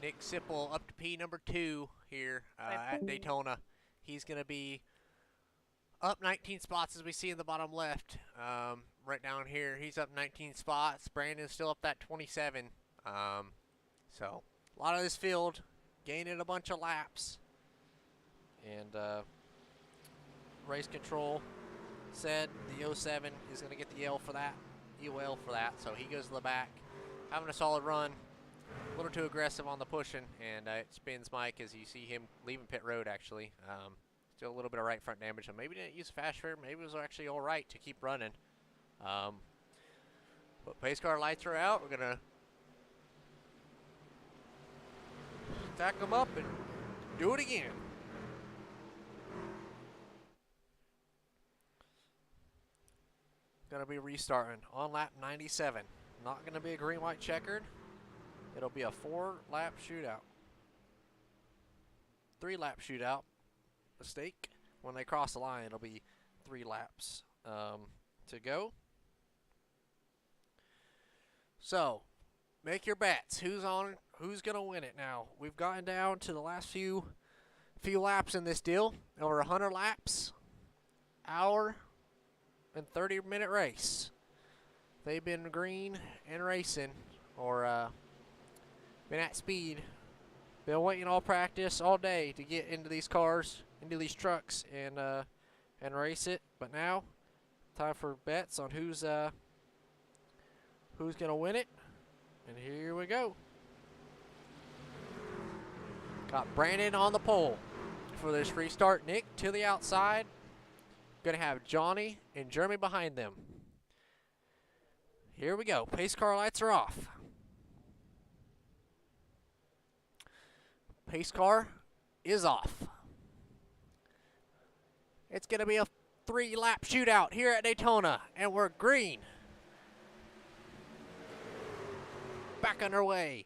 Nick Sipple up to P number 2 here at Daytona. He's going to be up 19 spots as we see in the bottom left. Right down here, he's up 19 spots. Brandon's still up that 27. So a lot of this field gaining a bunch of laps. And race control said the 07 is going to get the UL for that. So he goes to the back, having a solid run. A little too aggressive on the pushing, and it spins Mike as you see him leaving pit road, actually. Still a little bit of right front damage, so maybe didn't use a fast rear. Maybe it was actually all right to keep running. But pace car lights are out. We're going to tack them up, and do it again. Gonna be restarting on lap 97. Not gonna be a green, white, checkered. It'll be a 4-lap shootout. 3-lap shootout. Mistake. When they cross the line, it'll be 3 laps to go. So, make your bets. Who's gonna win it now? We've gotten down to the last few laps in this deal. Over 100 laps. Hour and 30-minute race. They've been green and racing, or been at speed. Been waiting all practice all day to get into these cars, into these trucks, and race it. But now, time for bets on who's gonna win it. And here we go. Got Brandon on the pole for this restart. Nick to the outside. Gonna have Johnny and Jeremy behind them. Here we go. Pace car lights are off. Pace car is off. It's gonna be a 3-lap shootout here at Daytona, and we're green. Back underway.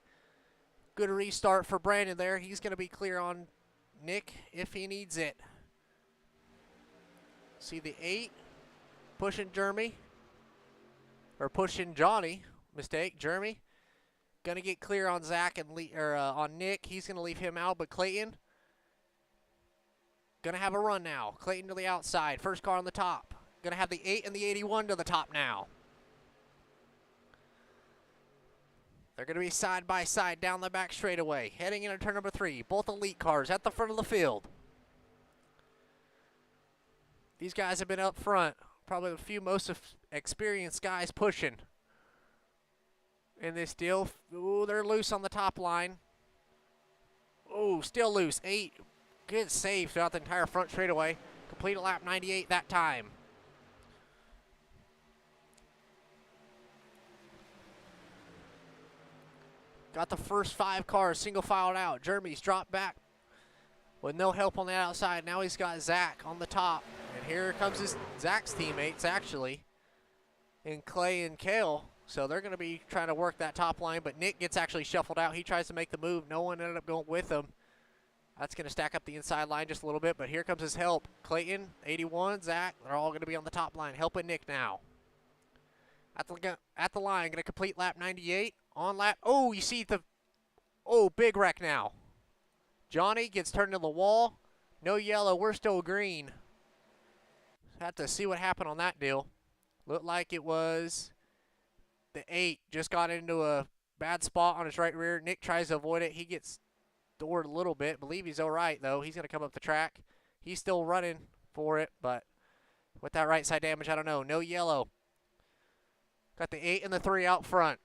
Good restart for Brandon there. He's gonna be clear on Nick if he needs it. See the 8 pushing Jeremy, or pushing Johnny. Mistake, Jeremy. Gonna get clear on Zach and on Nick. He's gonna leave him out, but Clayton gonna have a run now. Clayton to the outside. First car on the top. Gonna have the 8 and the 81 to the top now. They're gonna be side by side down the back straightaway, heading into turn number 3. Both elite cars at the front of the field. These guys have been up front. Probably the few most experienced guys pushing in this deal. Ooh, they're loose on the top line. Ooh, still loose. 8. Good save throughout the entire front straightaway. Complete a lap 98 that time. Got the first 5 cars single filed out. Jeremy's dropped back with no help on the outside. Now he's got Zach on the top. And here comes Zach's teammates, actually, in Clay and Kale. So they're going to be trying to work that top line, but Nick gets actually shuffled out. He tries to make the move. No one ended up going with him. That's going to stack up the inside line just a little bit, but here comes his help. Clayton, 81, Zach, they're all going to be on the top line, helping Nick now. At the line, going to complete lap 98. On lap, oh, you see big wreck now. Johnny gets turned to the wall. No yellow, we're still green. Have to see what happened on that deal. Looked like it was the 8 just got into a bad spot on his right rear. Nick tries to avoid it. He gets doored a little bit. Believe he's all right, though. He's going to come up the track. He's still running for it, but with that right side damage, I don't know. No yellow. Got the 8 and the 3 out front.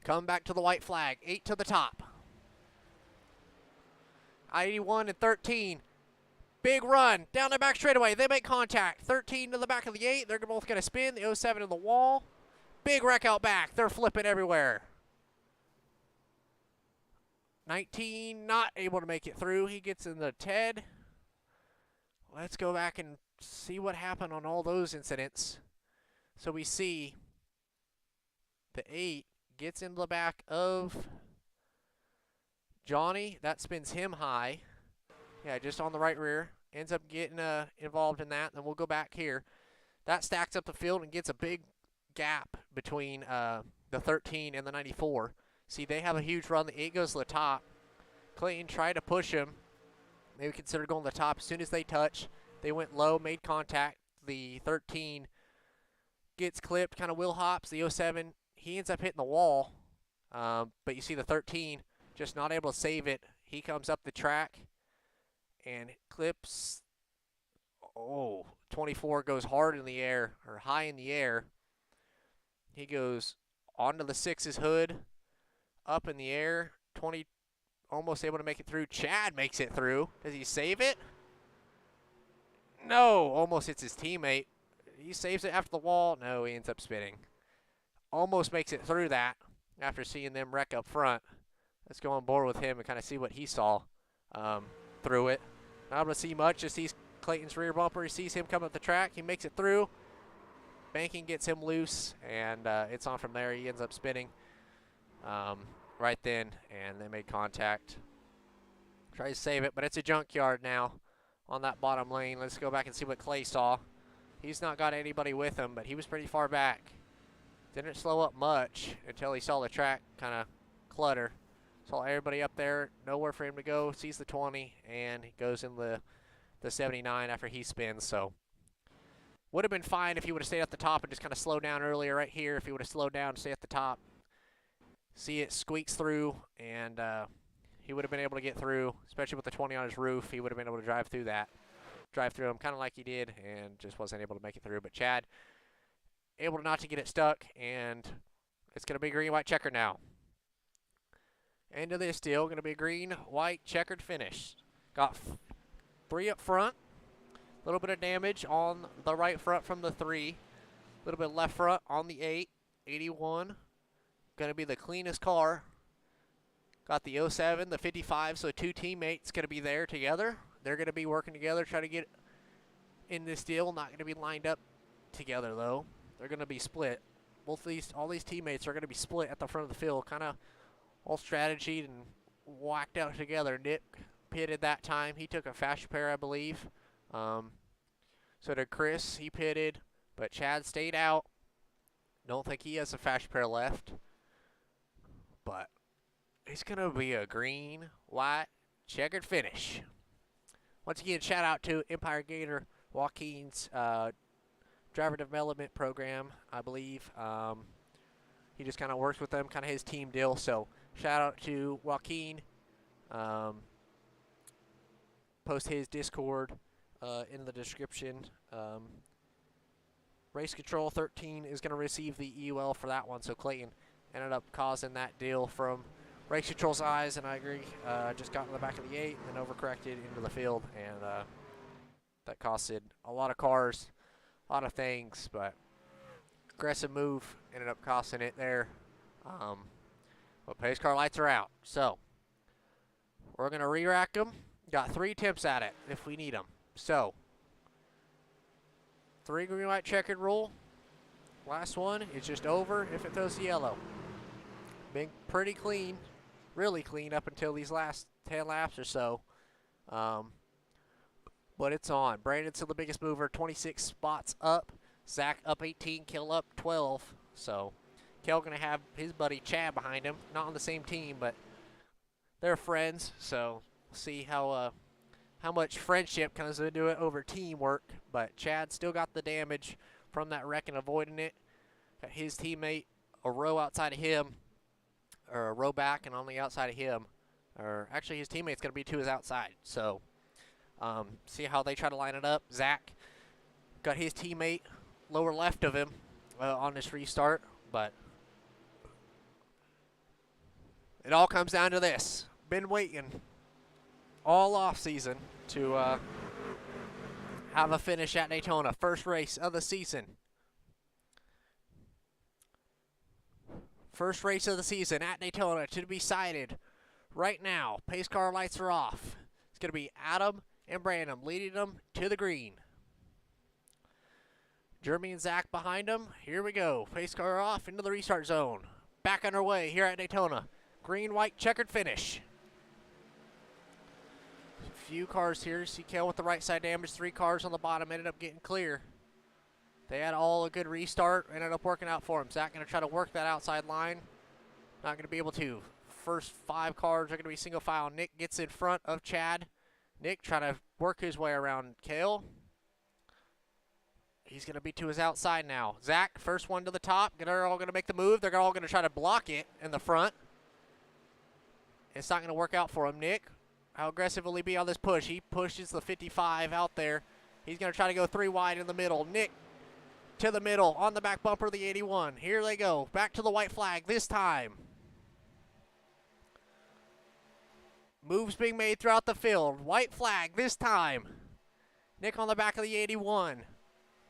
Come back to the white flag. 8 to the top. 81 and 13. Big run down the back straightaway. They make contact. 13 to the back of the 8. They're both going to spin. The 07 in the wall. Big wreck out back. They're flipping everywhere. 19 not able to make it through. He gets in the TED. Let's go back and see what happened on all those incidents. So we see the 8 gets into the back of Johnny. That spins him high. Yeah, just on the right rear. Ends up getting involved in that. Then we'll go back here. That stacks up the field and gets a big gap between the 13 and the 94. See, they have a huge run. The 8 goes to the top. Clayton tried to push him. Maybe consider going to the top. As soon as they touch, they went low, made contact. The 13 gets clipped, kind of wheel hops. The 07, he ends up hitting the wall. But you see the 13 just not able to save it. He comes up the track and clips. Oh, 24 goes hard in the air, or high in the air. He goes onto the 6's hood, up in the air. 20 almost able to make it through. Chad makes it through. Does he save it? No, almost hits his teammate. He saves it after the wall. No, he ends up spinning. Almost makes it through that after seeing them wreck up front. Let's go on board with him and kind of see what he saw through it. Not able to see much. Just sees Clayton's rear bumper. He sees him come up the track. He makes it through. Banking gets him loose, and it's on from there. He ends up spinning right then, and they made contact. Tries to save it, but it's a junkyard now on that bottom lane. Let's go back and see what Clay saw. He's not got anybody with him, but he was pretty far back. Didn't slow up much until he saw the track kind of clutter. Saw everybody up there, nowhere for him to go. Sees the 20, and he goes in the 79 after he spins. So would have been fine if he would have stayed at the top and just kind of slowed down earlier right here. If he would have slowed down and stayed at the top. See it squeaks through, and he would have been able to get through, especially with the 20 on his roof. He would have been able to drive through him kind of like he did, and just wasn't able to make it through. But Chad able not to get it stuck, and it's going to be green-white checker now. End of this deal, going to be a green-white checkered finish. Got 3 up front. A little bit of damage on the right front from the 3. A little bit left front on the 8. 81. Going to be the cleanest car. Got the 07, the 55, so 2 teammates going to be there together. They're going to be working together, trying to get in this deal. Not going to be lined up together, though. They're going to be split. All these teammates are going to be split at the front of the field, kind of all strategied and whacked out together. Nick pitted that time. He took a fast repair, I believe. So did Chris. He pitted, but Chad stayed out. Don't think he has a fast repair left. But it's going to be a green, white, checkered finish. Once again, shout out to Empire Gator Joaquin's driver development program, I believe. He just kind of works with them, kind of his team deal. So shout out to Joaquin. Post his Discord in the description. Race Control 13 is going to receive the EUL for that one. So Clayton ended up causing that deal from Race Control's eyes, and I agree. Just got in the back of the 8 and then overcorrected into the field, and that costed a lot of cars, a lot of things, but aggressive move ended up costing it there. But pace car lights are out, so we're going to re-rack them. Got 3 attempts at it if we need them. So 3 green, white, checkered rule. Last one is just over if it throws the yellow. Been pretty clean, really clean up until these last 10 laps or so. But it's on. Brandon's still the biggest mover, 26 spots up. Zach up 18, Kel up 12. So Kel going to have his buddy Chad behind him. Not on the same team, but they're friends. So we'll see how much friendship comes into it over teamwork. But Chad still got the damage from that wreck and avoiding it. Got his teammate a row outside of him, or a row back and on the outside of him. Or actually his teammate's going to be to his outside. So see how they try to line it up. Zach got his teammate lower left of him on this restart. But it all comes down to this. Been waiting all off season to have a finish at Daytona. First race of the season. First race of the season at Daytona to be decided right now. Pace car lights are off. It's going to be Adam and Brandon leading them to the green. Jeremy and Zach behind them. Here we go. Pace car off into the restart zone. Back underway here at Daytona. Green, white, checkered finish. A few cars here. See Kel with the right side damage. 3 cars on the bottom ended up getting clear. They had all a good restart. Ended up working out for him. Zach going to try to work that outside line. Not going to be able to. First 5 cars are going to be single file. Nick gets in front of Chad. Nick trying to work his way around Kale. He's going to be to his outside now. Zach, first one to the top. They're all going to make the move. They're all going to try to block it in the front. It's not going to work out for him. Nick, how aggressive will he be on this push? He pushes the 55 out there. He's going to try to go 3 wide in the middle. Nick to the middle on the back bumper of the 81. Here they go. Back to the white flag this time. Moves being made throughout the field. White flag this time. Nick on the back of the 81.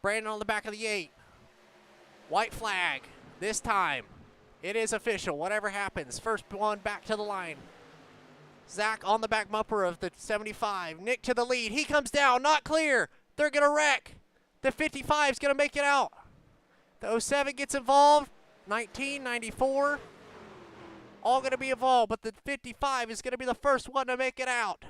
Brandon on the back of the 8. White flag this time. It is official. Whatever happens, first one back to the line. Zach on the back bumper of the 75. Nick to the lead. He comes down. Not clear. They're going to wreck. The 55 is going to make it out. The 07 gets involved. 19, 94. All going to be involved, but the 55 is going to be the first one to make it out.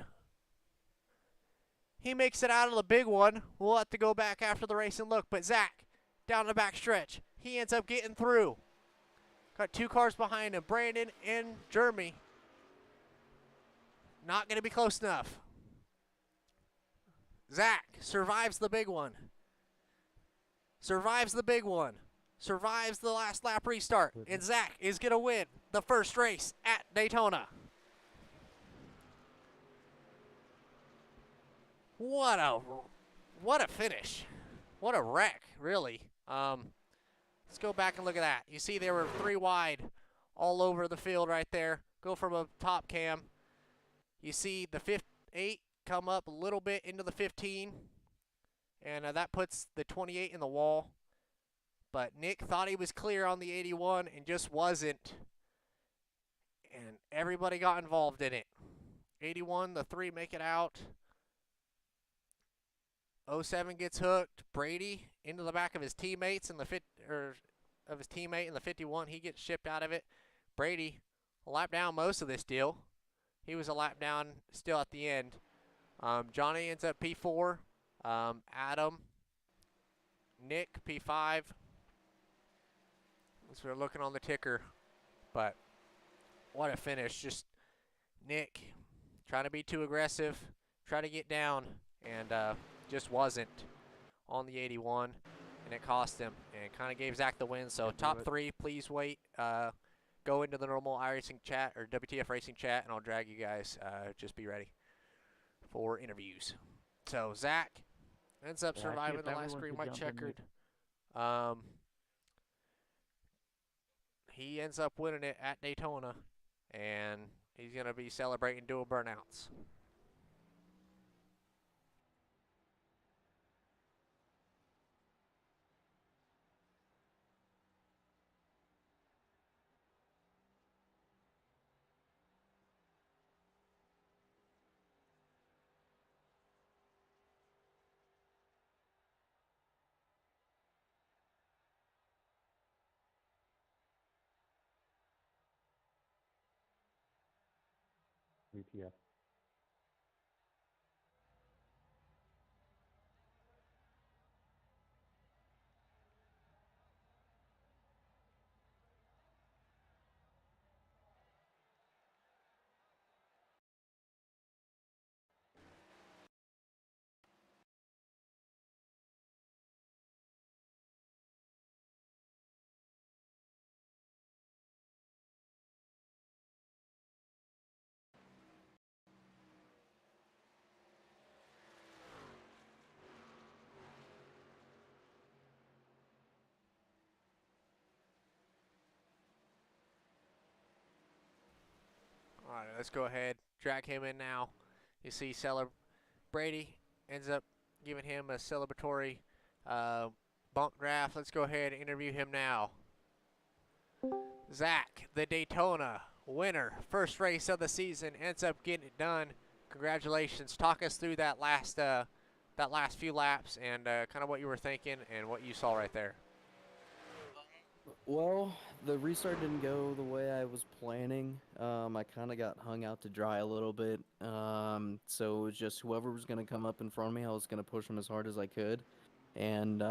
He makes it out of the big one. We'll have to go back after the race and look. But Zach, down the back stretch, he ends up getting through. Got 2 cars behind him, Brandon and Jeremy. Not going to be close enough. Zach survives the big one. Survives the big one. Survives the last lap restart. And Zach is going to win the first race at Daytona. What a finish. What a wreck, really. Let's go back and look at that. You see they were 3 wide all over the field right there. Go from a top cam. You see the 8 come up a little bit into the 15. And that puts the 28 in the wall. But Nick thought he was clear on the 81 and just wasn't. And everybody got involved in it. 81, the 3 make it out. 07 gets hooked. Brady into the back of his teammates in the of his teammate in the 51. He gets shipped out of it. Brady a lap down most of this deal. He was a lap down still at the end. Johnny ends up P4. Adam, Nick P5. As we're looking on the ticker, but what a finish! Just Nick trying to be too aggressive, try to get down, and just wasn't on the 81, and it cost him and kind of gave Zach the win. So top 3, please wait. Go into the normal iRacing chat or WTF Racing chat, and I'll drag you guys. Just be ready for interviews. So Zach ends up surviving the last green white checkered. He ends up winning it at Daytona, and he's going to be celebrating dual burnouts. WTF. All right, let's go ahead, drag him in now. You see Brady ends up giving him a celebratory bump draft. Let's go ahead and interview him now. Zach, the Daytona winner, first race of the season, ends up getting it done. Congratulations. Talk us through that last few laps and kind of what you were thinking and what you saw right there. Well, the restart didn't go the way I was planning. I kind of got hung out to dry a little bit. So it was just whoever was going to come up in front of me, I was going to push them as hard as I could. And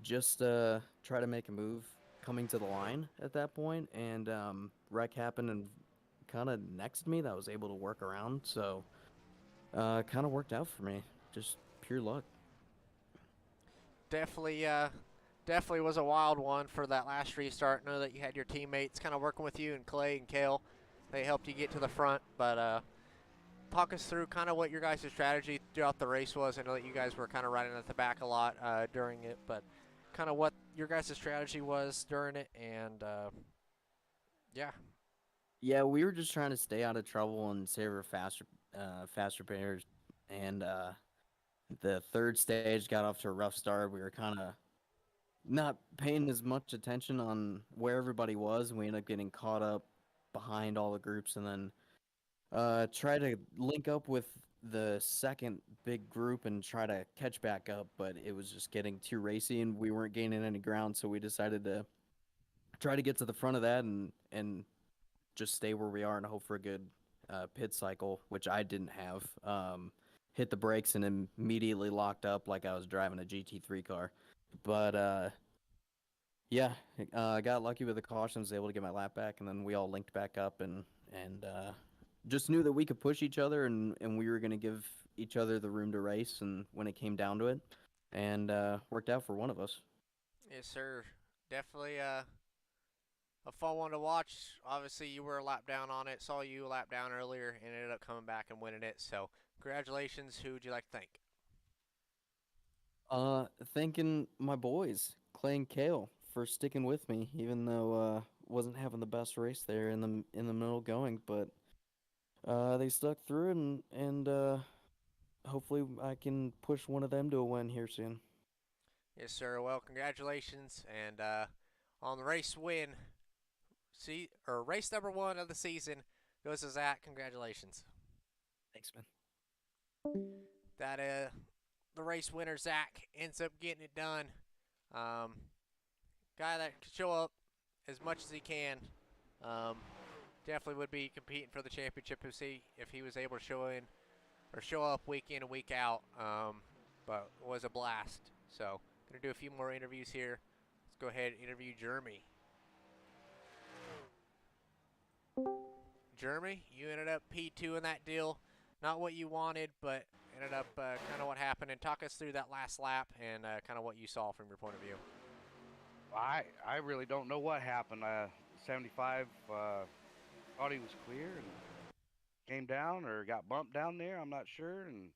just try to make a move coming to the line at that point. And wreck happened and kind of next to me that I was able to work around. So kind of worked out for me. Just pure luck. Definitely was a wild one for that last restart. Know that you had your teammates kind of working with you, and Clay and Kale, they helped you get to the front. But talk us through kind of what your guys' strategy throughout the race was. I know that you guys were kind of riding at the back a lot during it, but kind of what your guys' strategy was during it, and yeah. Yeah, we were just trying to stay out of trouble and savor faster pairs. And the third stage got off to a rough start. We were kind of not paying as much attention on where everybody was, and we ended up getting caught up behind all the groups, and then try to link up with the second big group and try to catch back up, but it was just getting too racy and we weren't gaining any ground, so we decided to try to get to the front of that and just stay where we are and hope for a good pit cycle, which I didn't have. Hit the brakes and immediately locked up like I was driving a GT3 car. But yeah, I got lucky with the caution, was able to get my lap back, and then we all linked back up and just knew that we could push each other and we were going to give each other the room to race and when it came down to it, and worked out for one of us. Yes, sir. Definitely a fun one to watch. Obviously, you were a lap down on it. Saw you a lap down earlier and ended up coming back and winning it. So, congratulations. Who would you like to thank? Thanking my boys, Clay and Kale, for sticking with me, even though wasn't having the best race there in the middle going, but they stuck through and hopefully I can push one of them to a win here soon. Yes, sir. Well, congratulations. And on the race win, race number 1 of the season goes to Zach. Congratulations. Thanks, man. That the race winner, Zach, ends up getting it done. Um, guy that can show up as much as he can. Definitely would be competing for the championship if he was able to show up week in and week out. But it was a blast. So gonna do a few more interviews here. Let's go ahead and interview Jeremy. Jeremy, you ended up P2 in that deal. Not what you wanted, but ended up kind of what happened. And talk us through that last lap and kind of what you saw from your point of view. I really don't know what happened. 75 thought he was clear and came down or got bumped down there. I'm not sure. And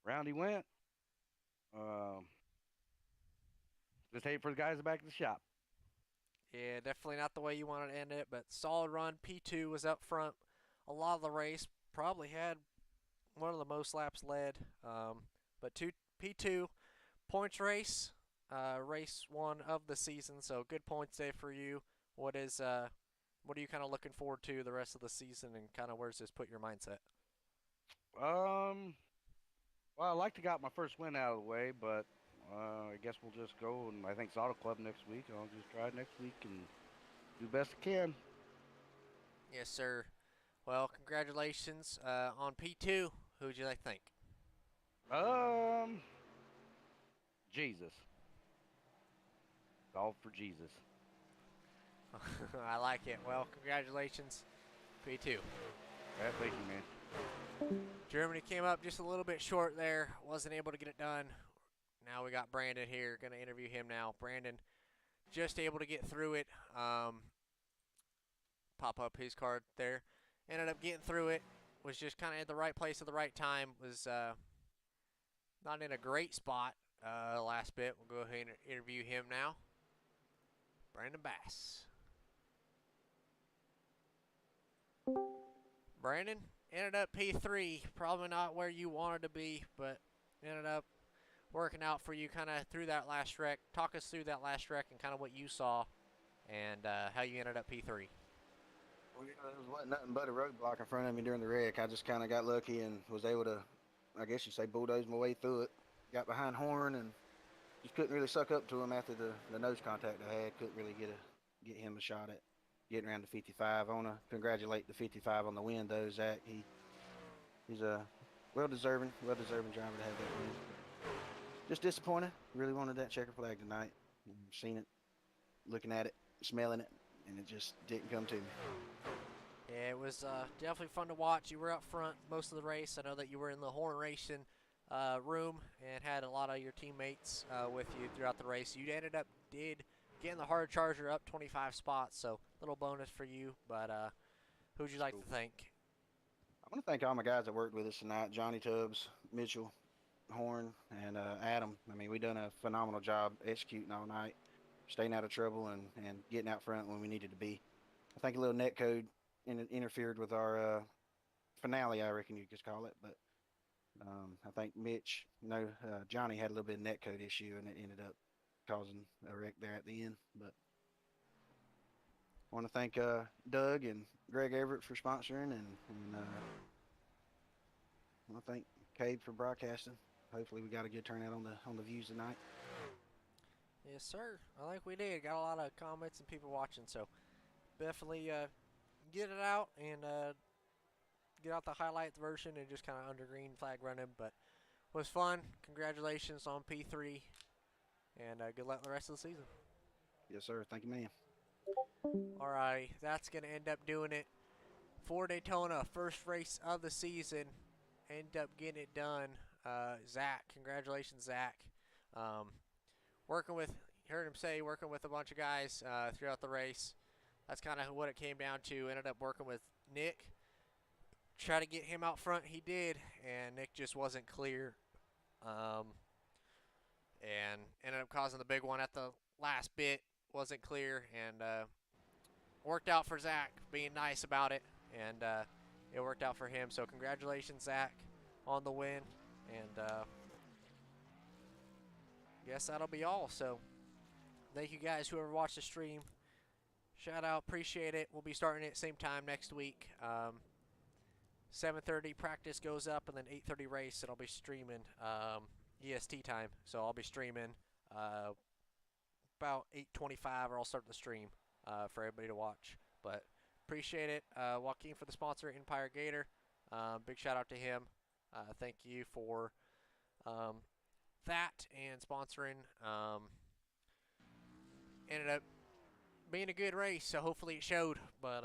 round he went. Um, just hate for the guys back at the shop. Yeah, definitely not the way you wanted to end it, but solid run. P2 was up front a lot of the race. Probably had one of the most laps led. But P2 points race, race 1 of the season. So good points day for you. What are you kind of looking forward to the rest of the season, and kind of where's this put your mindset? Well, I like to got my first win out of the way, but I guess we'll just go and I think it's Auto Club next week. I'll just try it next week and do best I can. Yes, sir. Well, congratulations on P2. Who would you like to thank? Jesus. All for Jesus. I like it. Well, congratulations, P2. Yeah, thank you, man. Germany came up just a little bit short there. Wasn't able to get it done. Now we got Brandon here. Going to interview him now. Brandon just able to get through it. Pop up his card there. Ended up getting through it. Was just kind of at the right place at the right time. Was not in a great spot last bit. We'll go ahead and interview him now. Brandon Bass. Brandon ended up P3. Probably not where you wanted to be, but ended up working out for you kind of through that last wreck. Talk us through that last wreck and kind of what you saw and how you ended up P3. Well, there wasn't nothing but a roadblock in front of me during the wreck. I just kind of got lucky and was able to, I guess you say, bulldoze my way through it. Got behind Horn and just couldn't really suck up to him after the nose contact I had. Couldn't really get him a shot at getting around the 55. I want to congratulate the 55 on the win, though, Zach. He's a well-deserving driver to have that win. Just disappointed. Really wanted that checker flag tonight. Seen it, looking at it, smelling it, and it just didn't come to me. Yeah, it was definitely fun to watch. You were up front most of the race. I know that you were in the horn racing room and had a lot of your teammates with you throughout the race. You did getting the hard charger up 25 spots, so little bonus for you. But who would you like to thank? I want to thank all my guys that worked with us tonight: Johnny Tubbs, Mitchell, Horn, and Adam. I mean, we done a phenomenal job executing all night, staying out of trouble and getting out front when we needed to be. I think a little net code interfered with our finale, I reckon you could call it. But I think Johnny had a little bit of net code issue, and it ended up causing a wreck there at the end. But I want to thank Doug and Greg Everett for sponsoring, and I want to thank Cade for broadcasting. Hopefully, we got a good turnout on the views tonight. Yes, sir. I think we did. Got a lot of comments and people watching, so definitely get it out and get out the highlights version and just kind of under green flag running. But it was fun. Congratulations on P3, and good luck the rest of the season. Yes, sir. Thank you, man. All right, that's going to end up doing it for Daytona. First race of the season. End up getting it done. Zach, congratulations, Zach. Working with, heard him say, working with a bunch of guys throughout the race. That's kind of what it came down to. Ended up working with Nick. Try to get him out front. He did, and Nick just wasn't clear. And ended up causing the big one at the last bit. Wasn't clear, and worked out for Zach, being nice about it, and it worked out for him. So congratulations, Zach, on the win, and guess that'll be all. So thank you guys, whoever watched the stream. Shout out, appreciate it. We'll be starting at the same time next week. 7:30 practice goes up, and then 8:30 race, and I'll be streaming EST time. So I'll be streaming about 8:25, or I'll start the stream for everybody to watch. But appreciate it. Joaquin for the sponsor, Empire Gator. Big shout out to him. Thank you for that and sponsoring. Ended up being a good race, so hopefully it showed. But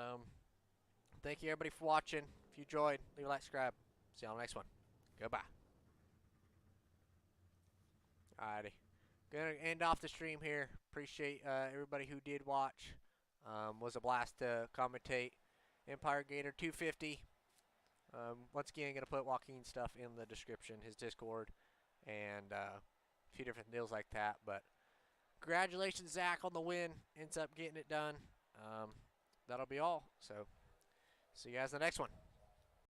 thank you everybody for watching. If you enjoyed, leave a like, subscribe. See you on the next one. Goodbye. Alrighty. Gonna end off the stream here. Appreciate everybody who did watch. Was a blast to commentate. Empire Gator 250. Once again, gonna put Joaquin's stuff in the description, his Discord, and a few different deals like that. But congratulations, Zach, on the win. Ends up getting it done. That'll be all. So see you guys in the next one.